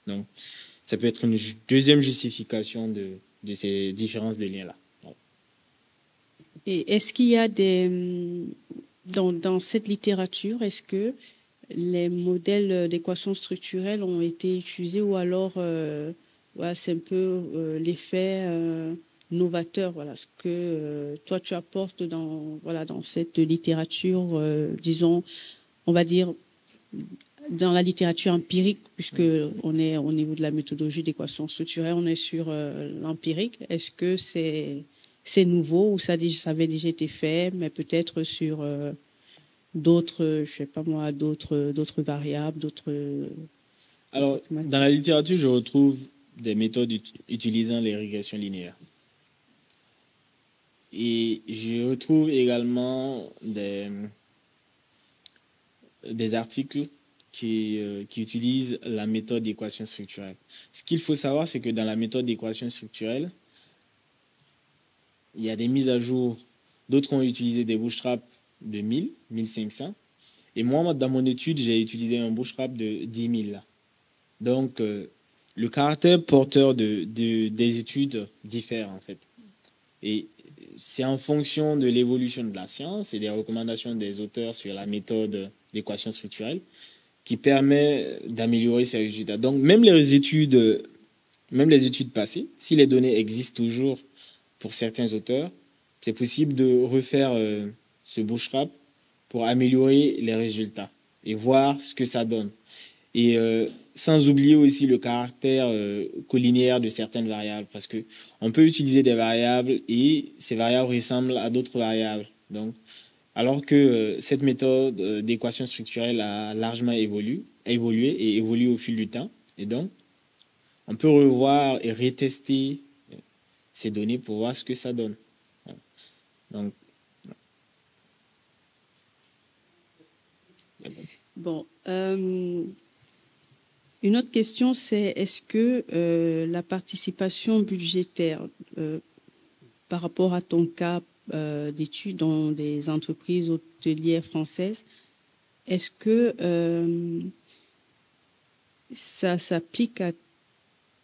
Donc, ça peut être une deuxième justification de ces différences de liens-là. Voilà. Et est-ce qu'il y a dans cette littérature, est-ce que les modèles d'équations structurelles ont été utilisés ou alors voilà, c'est un peu l'effet novateur, voilà, ce que toi tu apportes dans cette littérature, disons, on va dire, dans la littérature empirique, puisque on est au niveau de la méthodologie d'équations structurelles, on est sur l'empirique. Est-ce que c'est nouveau ou ça avait déjà été fait, mais peut-être sur d'autres, je sais pas moi, d'autres variables, Alors, dans la littérature, je retrouve des méthodes utilisant les régressions linéaires. Et je retrouve également des articles qui utilisent la méthode d'équation structurelle. Ce qu'il faut savoir, c'est que dans la méthode d'équation structurelle, il y a des mises à jour. D'autres ont utilisé des bootstraps de 1000, 1500. Et moi, dans mon étude, j'ai utilisé un bootstrap de 10 000. Donc, le caractère porteur des études diffère, en fait. Et c'est en fonction de l'évolution de la science et des recommandations des auteurs sur la méthode d'équation structurelle qui permet d'améliorer ces résultats. Donc, même les études passées, si les données existent toujours pour certains auteurs, c'est possible de refaire ce bootstrap pour améliorer les résultats et voir ce que ça donne. Et sans oublier aussi le caractère collinéaire de certaines variables, parce qu'on peut utiliser des variables et ces variables ressemblent à d'autres variables. Donc, alors que cette méthode d'équation structurelle a largement évolué et évolue au fil du temps. Et donc, on peut revoir et retester ces données pour voir ce que ça donne. Donc, bon, une autre question, c'est est-ce que la participation budgétaire par rapport à ton cas d'études dans des entreprises hôtelières françaises, est-ce que ça s'applique à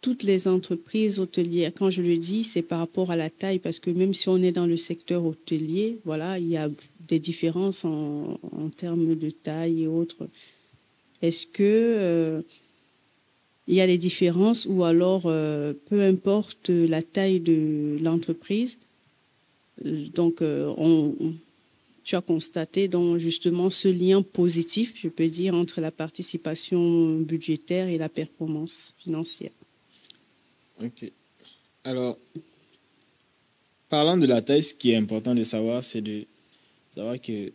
toutes les entreprises hôtelières? Quand je le dis, c'est par rapport à la taille, parce que même si on est dans le secteur hôtelier, voilà, il y a des différences en termes de taille et autres. Est-ce que il y a des différences ou alors peu importe la taille de l'entreprise, donc tu as constaté donc justement ce lien positif, je peux dire, entre la participation budgétaire et la performance financière. Ok. Alors, parlant de la taille, ce qui est important de savoir, c'est de savoir que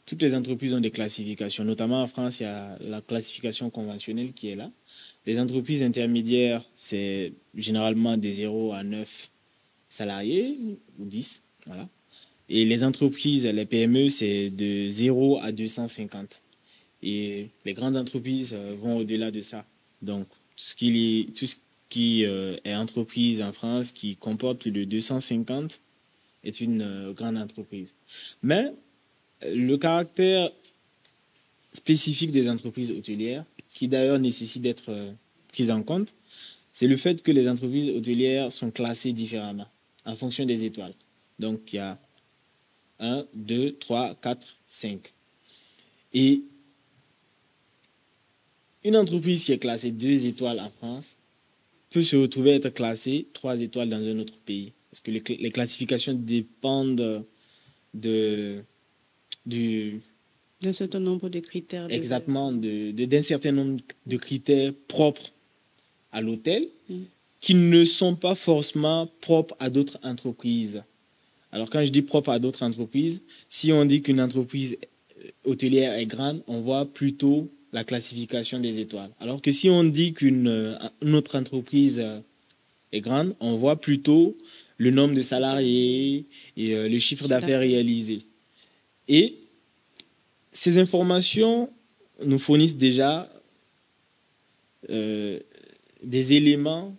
toutes les entreprises ont des classifications. Notamment en France, il y a la classification conventionnelle qui est là. Les entreprises intermédiaires, c'est généralement des 0 à 9 salariés ou 10. Voilà. Et les entreprises, les PME, c'est de 0 à 250. Et les grandes entreprises vont au-delà de ça. Donc, tout ce qui est entreprise en France qui comporte plus de 250 est une grande entreprise. Mais le caractère spécifique des entreprises hôtelières, qui d'ailleurs nécessite d'être prise en compte, c'est le fait que les entreprises hôtelières sont classées différemment en fonction des étoiles. Donc, il y a 1, 2, 3, 4, 5. Et une entreprise qui est classée 2 étoiles en France peut se retrouver être classée 3 étoiles dans un autre pays. Parce que les classifications dépendent d'un certain nombre de critères. Exactement, d'un certain nombre de critères propres à l'hôtel qui ne sont pas forcément propres à d'autres entreprises. Alors, quand je dis propre à d'autres entreprises, si on dit qu'une entreprise hôtelière est grande, on voit plutôt la classification des étoiles. Alors que si on dit qu'une autre entreprise est grande, on voit plutôt le nombre de salariés et le chiffre d'affaires réalisé. Et ces informations nous fournissent déjà des éléments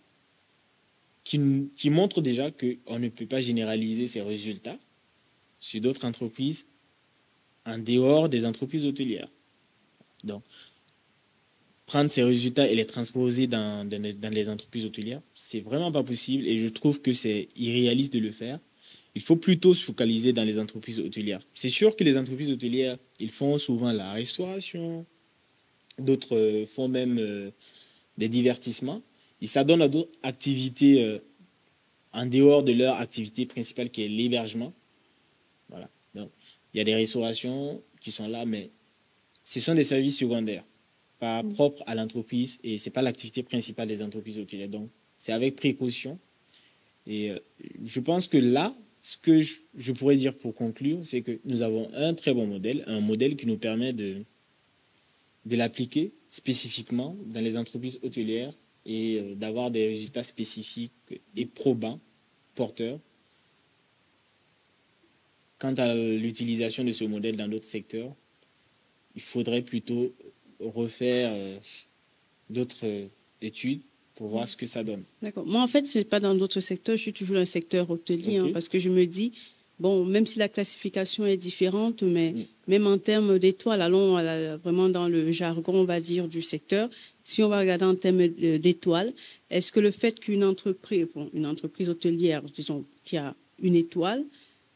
qui montrent déjà qu'on ne peut pas généraliser ces résultats sur d'autres entreprises en dehors des entreprises hôtelières. Donc, prendre ces résultats et les transposer dans les entreprises hôtelières, c'est vraiment pas possible et je trouve que c'est irréaliste de le faire. Il faut plutôt se focaliser dans les entreprises hôtelières. C'est sûr que les entreprises hôtelières, ils font souvent la restauration, d'autres font même des divertissements. Ils s'adonnent à d'autres activités en dehors de leur activité principale qui est l'hébergement. Voilà. Donc, il y a des restaurations qui sont là, mais ce sont des services secondaires, pas propres à l'entreprise et ce n'est pas l'activité principale des entreprises hôtelières. Donc, c'est avec précaution. Et je pense que là, ce que je pourrais dire pour conclure, c'est que nous avons un très bon modèle, un modèle qui nous permet de l'appliquer spécifiquement dans les entreprises hôtelières et d'avoir des résultats spécifiques et probants, porteurs. Quant à l'utilisation de ce modèle dans d'autres secteurs, il faudrait plutôt refaire d'autres études pour voir ce que ça donne. D'accord. Moi, en fait, ce n'est pas dans d'autres secteurs. Je suis toujours dans le secteur hôtelier, okay. Parce que je me dis, bon, même si la classification est différente, mais même en termes d'étoiles, allons vraiment dans le jargon, on va dire, du secteur. Si on va regarder en termes d'étoiles, est-ce que le fait qu'une entreprise, une entreprise hôtelière, disons, qui a une étoile,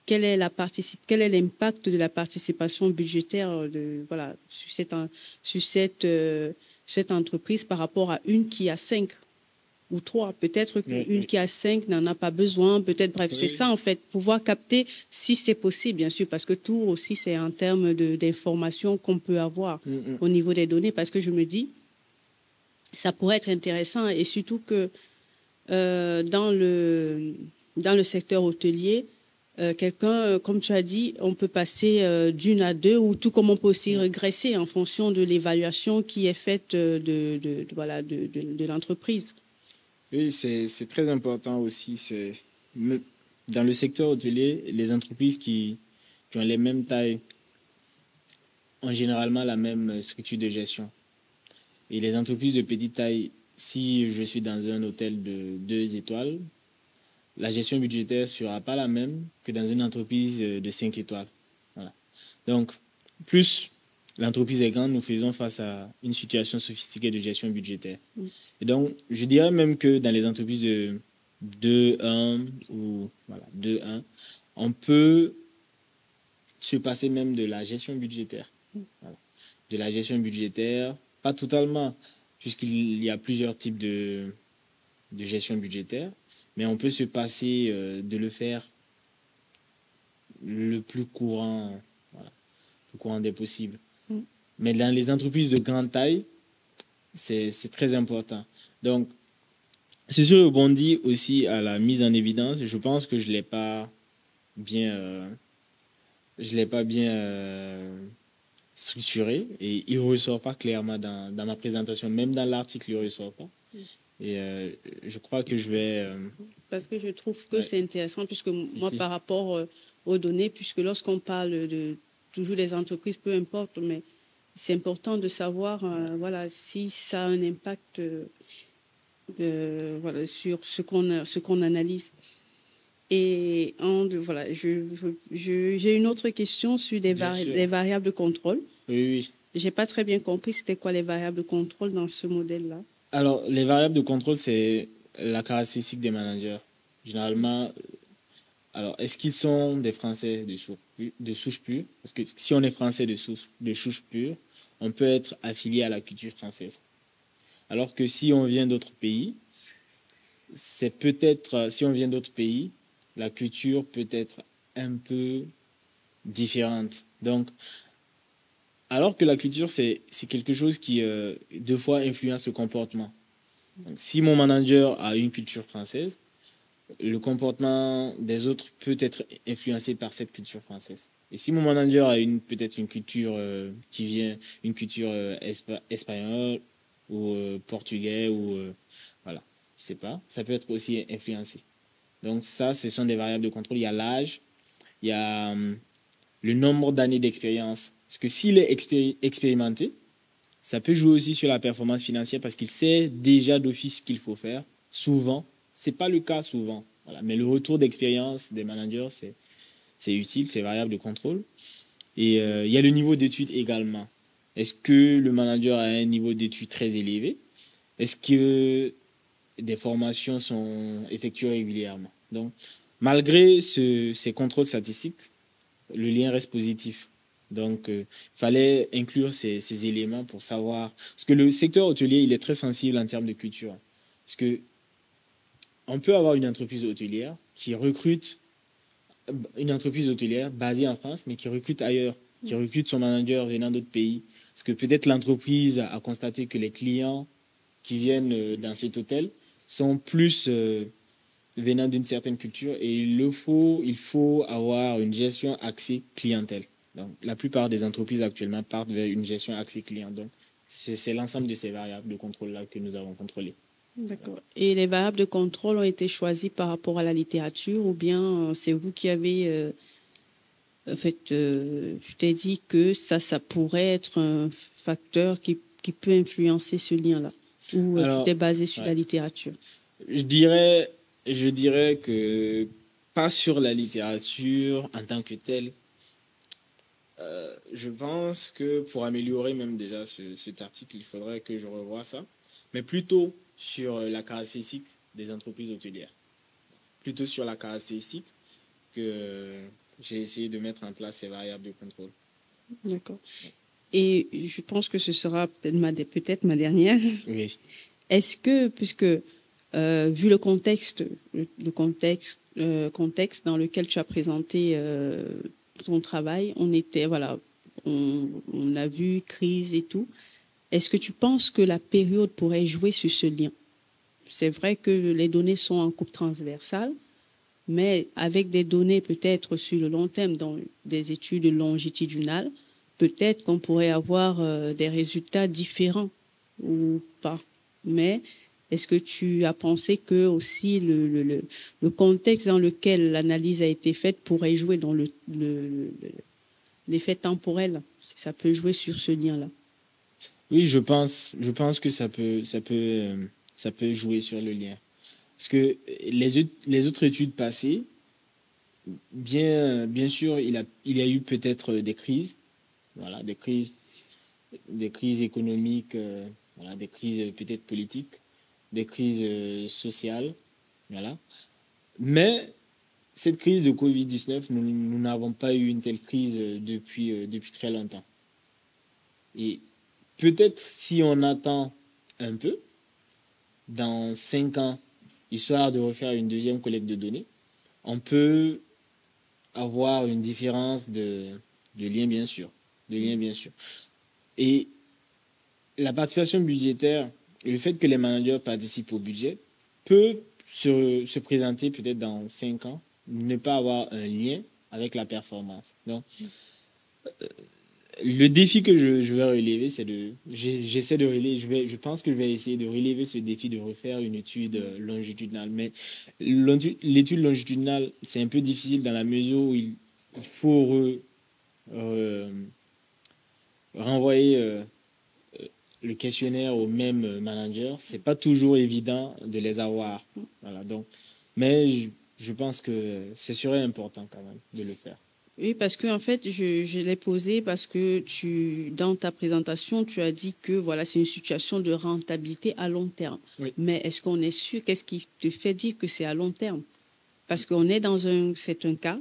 quel est l'impact de la participation budgétaire sur cette entreprise par rapport à une qui a 5 ou 3? Peut-être qu'une qui a 5 n'en a pas besoin. Peut-être, bref, c'est ça en fait, pouvoir capter si c'est possible, bien sûr, parce que tout aussi c'est en termes d'informations qu'on peut avoir au niveau des données, parce que je me dis, ça pourrait être intéressant et surtout que dans le secteur hôtelier, quelqu'un, comme tu as dit, on peut passer d'une à deux, ou tout comme on peut aussi régresser en fonction de l'évaluation qui est faite de l'entreprise. Oui, c'est très important aussi. Dans le secteur hôtelier, les entreprises qui ont les mêmes tailles ont généralement la même structure de gestion. Et les entreprises de petite taille, si je suis dans un hôtel de 2 étoiles, la gestion budgétaire ne sera pas la même que dans une entreprise de 5 étoiles. Voilà. Donc, plus l'entreprise est grande, nous faisons face à une situation sophistiquée de gestion budgétaire. Et donc, je dirais même que dans les entreprises de 2-1 ou 2-1, on peut se passer même de la gestion budgétaire. Voilà. De la gestion budgétaire, pas totalement, puisqu'il y a plusieurs types de gestion budgétaire, mais on peut se passer de le faire le plus courant des possibles. Mais dans les entreprises de grande taille, c'est très important. Donc, ceci rebondit aussi à la mise en évidence. Je pense que je ne l'ai pas bien, structuré et il ne ressort pas clairement dans ma présentation. Même dans l'article, il ne ressort pas. Et je crois que je vais... Parce que je trouve que c'est intéressant, puisque moi, par rapport aux données, puisque lorsqu'on parle toujours des entreprises, peu importe, mais c'est important de savoir si ça a un impact sur ce qu'on analyse. Et j'ai une autre question sur les variables de contrôle. Oui. Je n'ai pas très bien compris c'était quoi les variables de contrôle dans ce modèle-là. Alors, les variables de contrôle, c'est la caractéristique des managers. Généralement, alors, est-ce qu'ils sont des Français de souche pure? Parce que si on est Français de souche pure, on peut être affilié à la culture française. Alors que si on vient d'autres pays, la culture peut être un peu différente. Donc, alors que la culture, c'est quelque chose qui, deux fois, influence le comportement. Donc, si mon manager a une culture française, le comportement des autres peut être influencé par cette culture française. Et si mon manager a peut-être une culture espagnole ou portugais ou voilà, je sais pas, ça peut être aussi influencé. Donc ça, ce sont des variables de contrôle. Il y a l'âge, il y a le nombre d'années d'expérience. Parce que s'il est expérimenté, ça peut jouer aussi sur la performance financière parce qu'il sait déjà d'office ce qu'il faut faire. Souvent, ce n'est pas le cas souvent. Voilà. Mais le retour d'expérience des managers, c'est utile, c'est variable de contrôle. Et il y a le niveau d'études également. Est-ce que le manager a un niveau d'études très élevé? Est-ce que des formations sont effectuées régulièrement? Donc, malgré ces contrôles statistiques, le lien reste positif. Donc, il fallait inclure ces éléments pour savoir. Parce que le secteur hôtelier, il est très sensible en termes de culture. Parce que on peut avoir une entreprise hôtelière qui recrute, une entreprise hôtelière basée en France, mais qui recrute ailleurs, qui recrute son manager venant d'autres pays. Parce que peut-être l'entreprise a constaté que les clients qui viennent dans cet hôtel sont plus venant d'une certaine culture et il faut avoir une gestion axée clientèle. Donc, la plupart des entreprises actuellement partent vers une gestion axée client. Donc, c'est l'ensemble de ces variables de contrôle-là que nous avons contrôlées. D'accord. Et les variables de contrôle ont été choisies par rapport à la littérature ou bien c'est vous qui avez... en fait, tu t'es dit que ça pourrait être un facteur qui peut influencer ce lien-là ou tu t'es basé sur la littérature? Je dirais que pas sur la littérature en tant que telle. Je pense que pour améliorer même déjà cet article, il faudrait que je revoie ça, mais plutôt sur la caractéristique des entreprises hôtelières. Plutôt sur la caractéristique que j'ai essayé de mettre en place ces variables de contrôle. D'accord. Et je pense que ce sera peut-être ma dernière. Oui. Est-ce que, puisque vu le contexte dans lequel tu as présenté ton travail, on a vu crise et tout. Est-ce que tu penses que la période pourrait jouer sur ce lien? C'est vrai que les données sont en coupe transversale, mais avec des données peut-être sur le long terme, dans des études longitudinales, peut-être qu'on pourrait avoir des résultats différents ou pas. Mais est-ce que tu as pensé que aussi le contexte dans lequel l'analyse a été faite pourrait jouer dans l'effet temporel? Ça peut jouer sur ce lien-là. Oui, je pense que ça peut jouer sur le lien. Parce que les autres études passées, bien sûr, il y a eu peut-être des crises, voilà, des crises économiques, voilà, des crises peut-être politiques, des crises sociales, voilà. Mais cette crise de Covid-19, nous n'avons pas eu une telle crise depuis très longtemps. Et peut-être si on attend un peu, dans 5 ans, histoire de refaire une deuxième collecte de données, on peut avoir une différence de lien, bien sûr. Et la participation budgétaire, le fait que les managers participent au budget, peut se présenter peut-être dans 5 ans, ne pas avoir un lien avec la performance. Donc, le défi que je vais relever, je pense que je vais essayer de relever ce défi de refaire une étude longitudinale. Mais l'étude longitudinale, c'est un peu difficile dans la mesure où il faut renvoyer le questionnaire au même manager. C'est pas toujours évident de les avoir. Voilà, donc, mais je pense que ce serait important quand même de le faire. Oui, parce que en fait, je l'ai posé parce que dans ta présentation, tu as dit que voilà, c'est une situation de rentabilité à long terme. Oui. Mais est-ce qu'on est sûr? Qu'est-ce qui te fait dire que c'est à long terme? Parce qu'on est c'est un cas.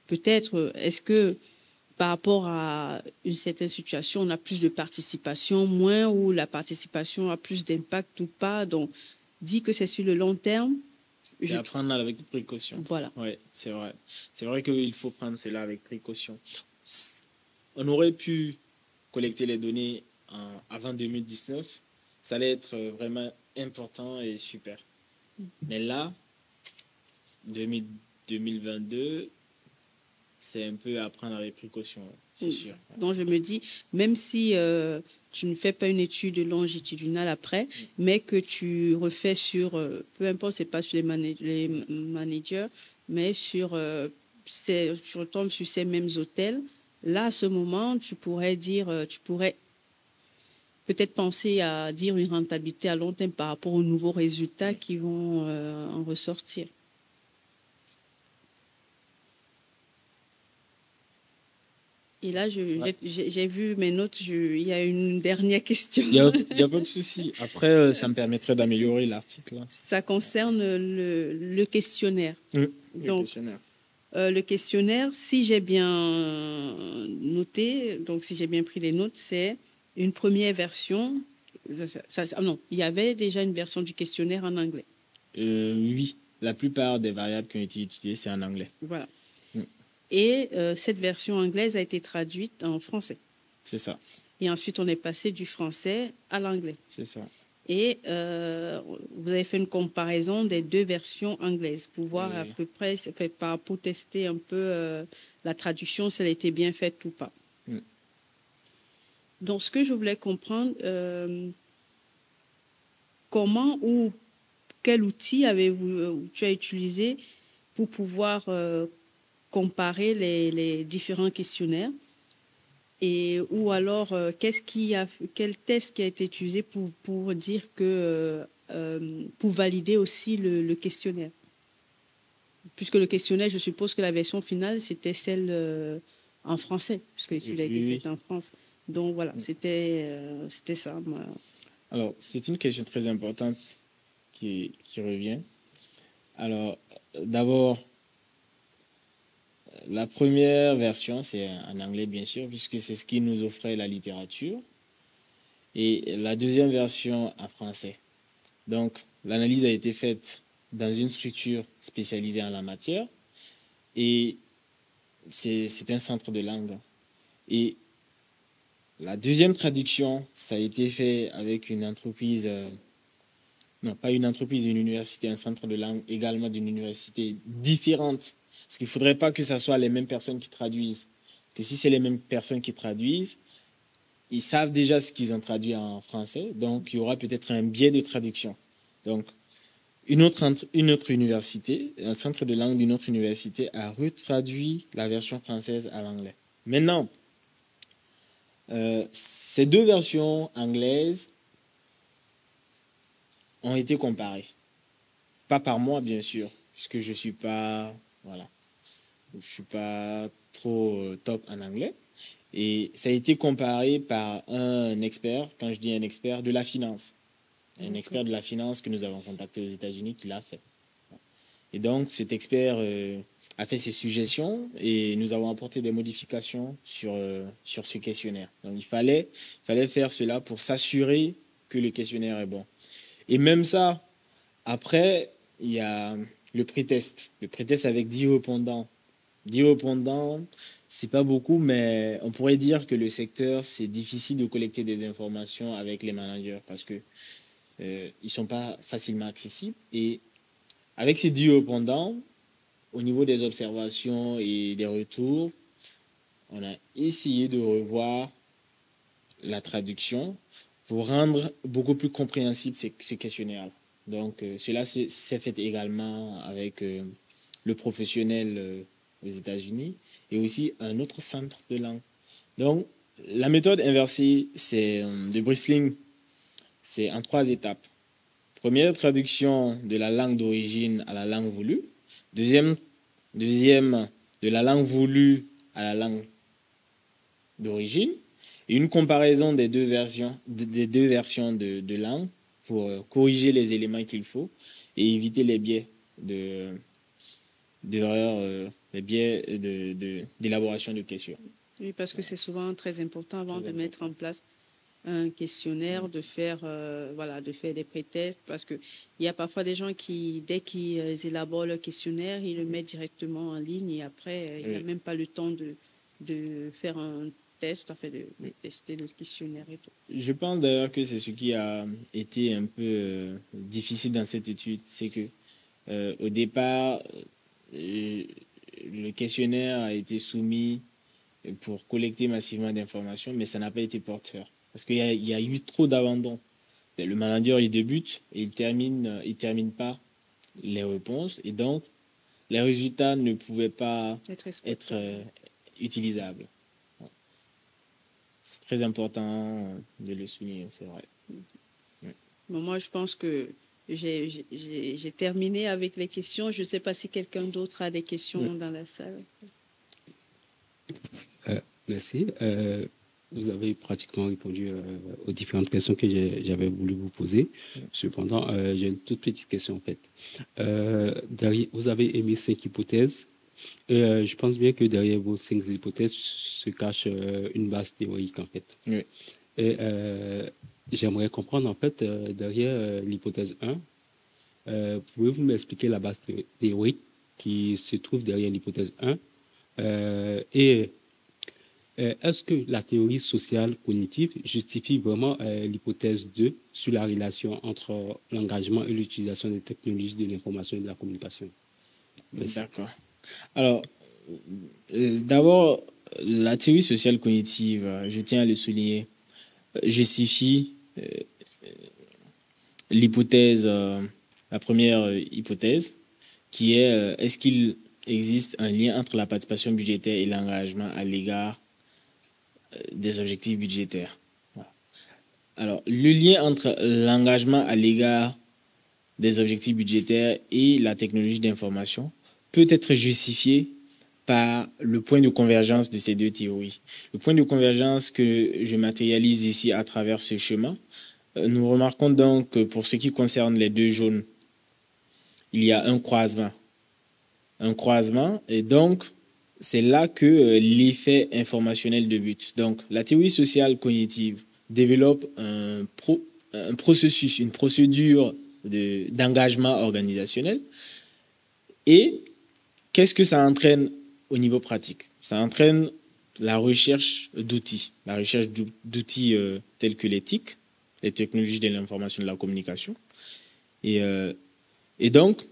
Peut-être, est-ce que par rapport à une certaine situation, on a plus de participation, moins, ou la participation a plus d'impact ou pas? Donc, dis que c'est sur le long terme. C'est à prendre avec précaution. Voilà. Oui, c'est vrai. C'est vrai qu'il faut prendre cela avec précaution. On aurait pu collecter les données avant 2019. Ça allait être vraiment important et super. Mais là, 2022, c'est un peu à prendre avec précaution, c'est sûr. Donc, je me dis, même si tu ne fais pas une étude longitudinale après, mais que tu refais sur, peu importe, c'est pas sur les managers, mais tu retombes sur ces mêmes hôtels, là, à ce moment, tu pourrais peut-être penser à dire une rentabilité à long terme par rapport aux nouveaux résultats qui vont en ressortir. Et là, j'ai vu mes notes, il y a une dernière question. Il y a pas de souci. Après, ça me permettrait d'améliorer l'article. Ça concerne le questionnaire. Le questionnaire. le questionnaire, si j'ai bien noté, donc si j'ai bien pris les notes, c'est une première version. Non, il y avait déjà une version du questionnaire en anglais. Oui, la plupart des variables qui ont été étudiées, c'est en anglais. Voilà. Mm. Et cette version anglaise a été traduite en français. C'est ça. Et ensuite, on est passé du français à l'anglais. C'est ça. Et vous avez fait une comparaison des deux versions anglaises pour voir Oui. à peu près, pour tester un peu la traduction, si elle était bien faite ou pas. Mm. Donc, ce que je voulais comprendre, comment ou quel outil tu as utilisé pour pouvoir comparer les différents questionnaires? Et, ou alors, quel test qui a été utilisé pour dire que, pour valider aussi le questionnaire? Puisque le questionnaire, je suppose que la version finale, c'était celle en français, puisque l'étude a été faite en France. Donc voilà, c'était ça. Moi. Alors, c'est une question très importante qui revient. Alors, d'abord, la première version, c'est en anglais, bien sûr, puisque c'est ce qui nous offrait la littérature. Et la deuxième version en français. Donc, l'analyse a été faite dans une structure spécialisée en la matière. Et c'est un centre de langue. Et la deuxième traduction, ça a été fait avec une entreprise, non, pas une entreprise, une université, un centre de langue également d'une université différente. Parce qu'il ne faudrait pas que ce soit les mêmes personnes qui traduisent. Que si c'est les mêmes personnes qui traduisent, ils savent déjà ce qu'ils ont traduit en français, donc il y aura peut-être un biais de traduction. Donc, une autre université, un centre de langue d'une autre université a retraduit la version française à l'anglais. Maintenant, ces deux versions anglaises ont été comparées. Pas par moi, bien sûr, puisque je suis pas trop top en anglais. Et ça a été comparé par un expert, quand je dis un expert, de la finance. Un expert de la finance que nous avons contacté aux États-Unis qui l'a fait. Et donc, cet expert a fait ses suggestions et nous avons apporté des modifications sur ce questionnaire. Donc, il fallait faire cela pour s'assurer que le questionnaire est bon. Et même ça, après, il y a le pré-test. Le pré-test avec 10 répondants. 10 répondants, c'est pas beaucoup, mais on pourrait dire que le secteur, c'est difficile de collecter des informations avec les managers parce que ils sont pas facilement accessibles. Et avec ces 10 répondants, au niveau des observations et des retours, on a essayé de revoir la traduction pour rendre beaucoup plus compréhensible ce questionnaire-là. Donc, cela s'est fait également avec le professionnel aux États-Unis et aussi un autre centre de langue. Donc, la méthode inversée de Bristling, c'est en 3 étapes. Première, traduction de la langue d'origine à la langue voulue. Deuxième, de la langue voulue à la langue d'origine. Et une comparaison des deux versions de langue pour corriger les éléments qu'il faut et éviter les biais d'élaboration de questions. Oui, parce que c'est souvent très important avant de mettre en place un questionnaire, de faire des pré-tests, parce qu'il y a parfois des gens qui, dès qu'ils élaborent leur questionnaire, ils le mettent directement en ligne et après, il n'y a même pas le temps de faire un test, de tester le questionnaire et tout. Je pense d'ailleurs que c'est ce qui a été un peu difficile dans cette étude, c'est que au départ, le questionnaire a été soumis pour collecter massivement d'informations, mais ça n'a pas été porteur. Parce qu'il y a eu trop d'abandon. Le manager, il débute et il termine pas les réponses. Et donc, les résultats ne pouvaient pas être utilisables. C'est très important de le souligner, c'est vrai. Bon, moi, je pense que j'ai terminé avec les questions. Je ne sais pas si quelqu'un d'autre a des questions dans la salle. Merci. Vous avez pratiquement répondu aux différentes questions que j'avais voulu vous poser. Cependant, j'ai une toute petite question en fait. Vous avez émis 5 hypothèses Et je pense bien que derrière vos 5 hypothèses se cache une base théorique, en fait. Oui. Et j'aimerais comprendre, en fait, derrière l'hypothèse 1, pouvez-vous m'expliquer la base théorique qui se trouve derrière l'hypothèse 1 et est-ce que la théorie sociale cognitive justifie vraiment l'hypothèse 2 sur la relation entre l'engagement et l'utilisation des technologies de l'information et de la communication? Merci. D'accord. Alors, d'abord, la théorie sociale cognitive, je tiens à le souligner, justifie l'hypothèse, la première hypothèse, qui est est-ce qu'il existe un lien entre la participation budgétaire et l'engagement à l'égard des objectifs budgétaires. Voilà. Alors, le lien entre l'engagement à l'égard des objectifs budgétaires et la technologie d'information peut être justifié par le point de convergence de ces deux théories. Le point de convergence que je matérialise ici à travers ce schéma, nous remarquons donc que pour ce qui concerne les deux jaunes, il y a un croisement. Un croisement, et donc c'est là que l'effet informationnel débute. Donc la théorie sociale cognitive développe un processus, une procédure d'engagement organisationnel. Et qu'est-ce que ça entraîne au niveau pratique? Ça entraîne la recherche d'outils, tels que l'éthique, les technologies de l'information et de la communication. Et donc,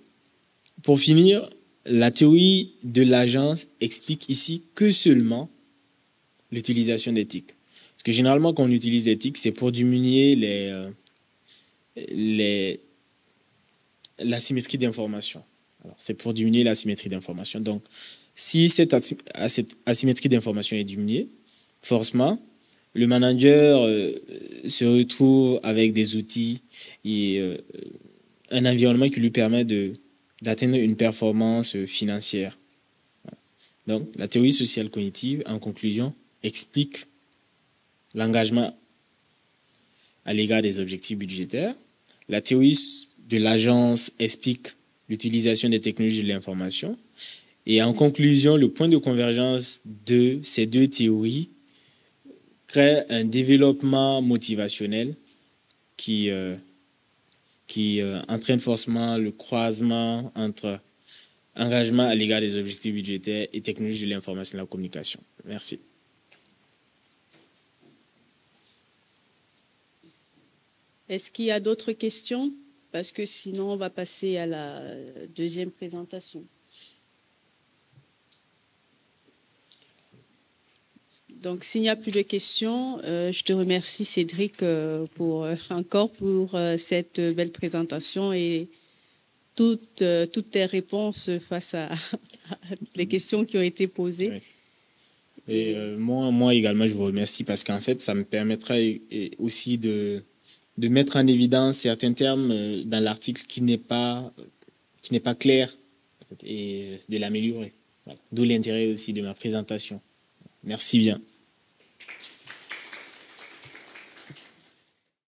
pour finir, la théorie de l'agence explique ici que seulement l'utilisation d'éthique. Parce que généralement, quand on utilise l'éthique, c'est pour diminuer l'asymétrie d'information. C'est pour diminuer l'asymétrie d'information. Donc, si cette asymétrie d'information est diminuée, forcément, le manager se retrouve avec des outils et un environnement qui lui permet d'atteindre une performance financière. Donc, la théorie sociale cognitive, en conclusion, explique l'engagement à l'égard des objectifs budgétaires. La théorie de l'agence explique l'utilisation des technologies de l'information. Et en conclusion, le point de convergence de ces deux théories crée un développement motivationnel qui entraîne forcément le croisement entre engagement à l'égard des objectifs budgétaires et technologie de l'information et de la communication. Merci. Est-ce qu'il y a d'autres questions? Parce que sinon, on va passer à la deuxième présentation. Donc, s'il n'y a plus de questions, je te remercie, Cédric, encore pour cette belle présentation et toutes tes réponses face à les questions qui ont été posées. Oui. Et moi également, je vous remercie parce qu'en fait, ça me permettra aussi de mettre en évidence certains termes dans l'article qui n'est pas clair en fait, et de l'améliorer. Voilà. D'où l'intérêt aussi de ma présentation. Merci bien.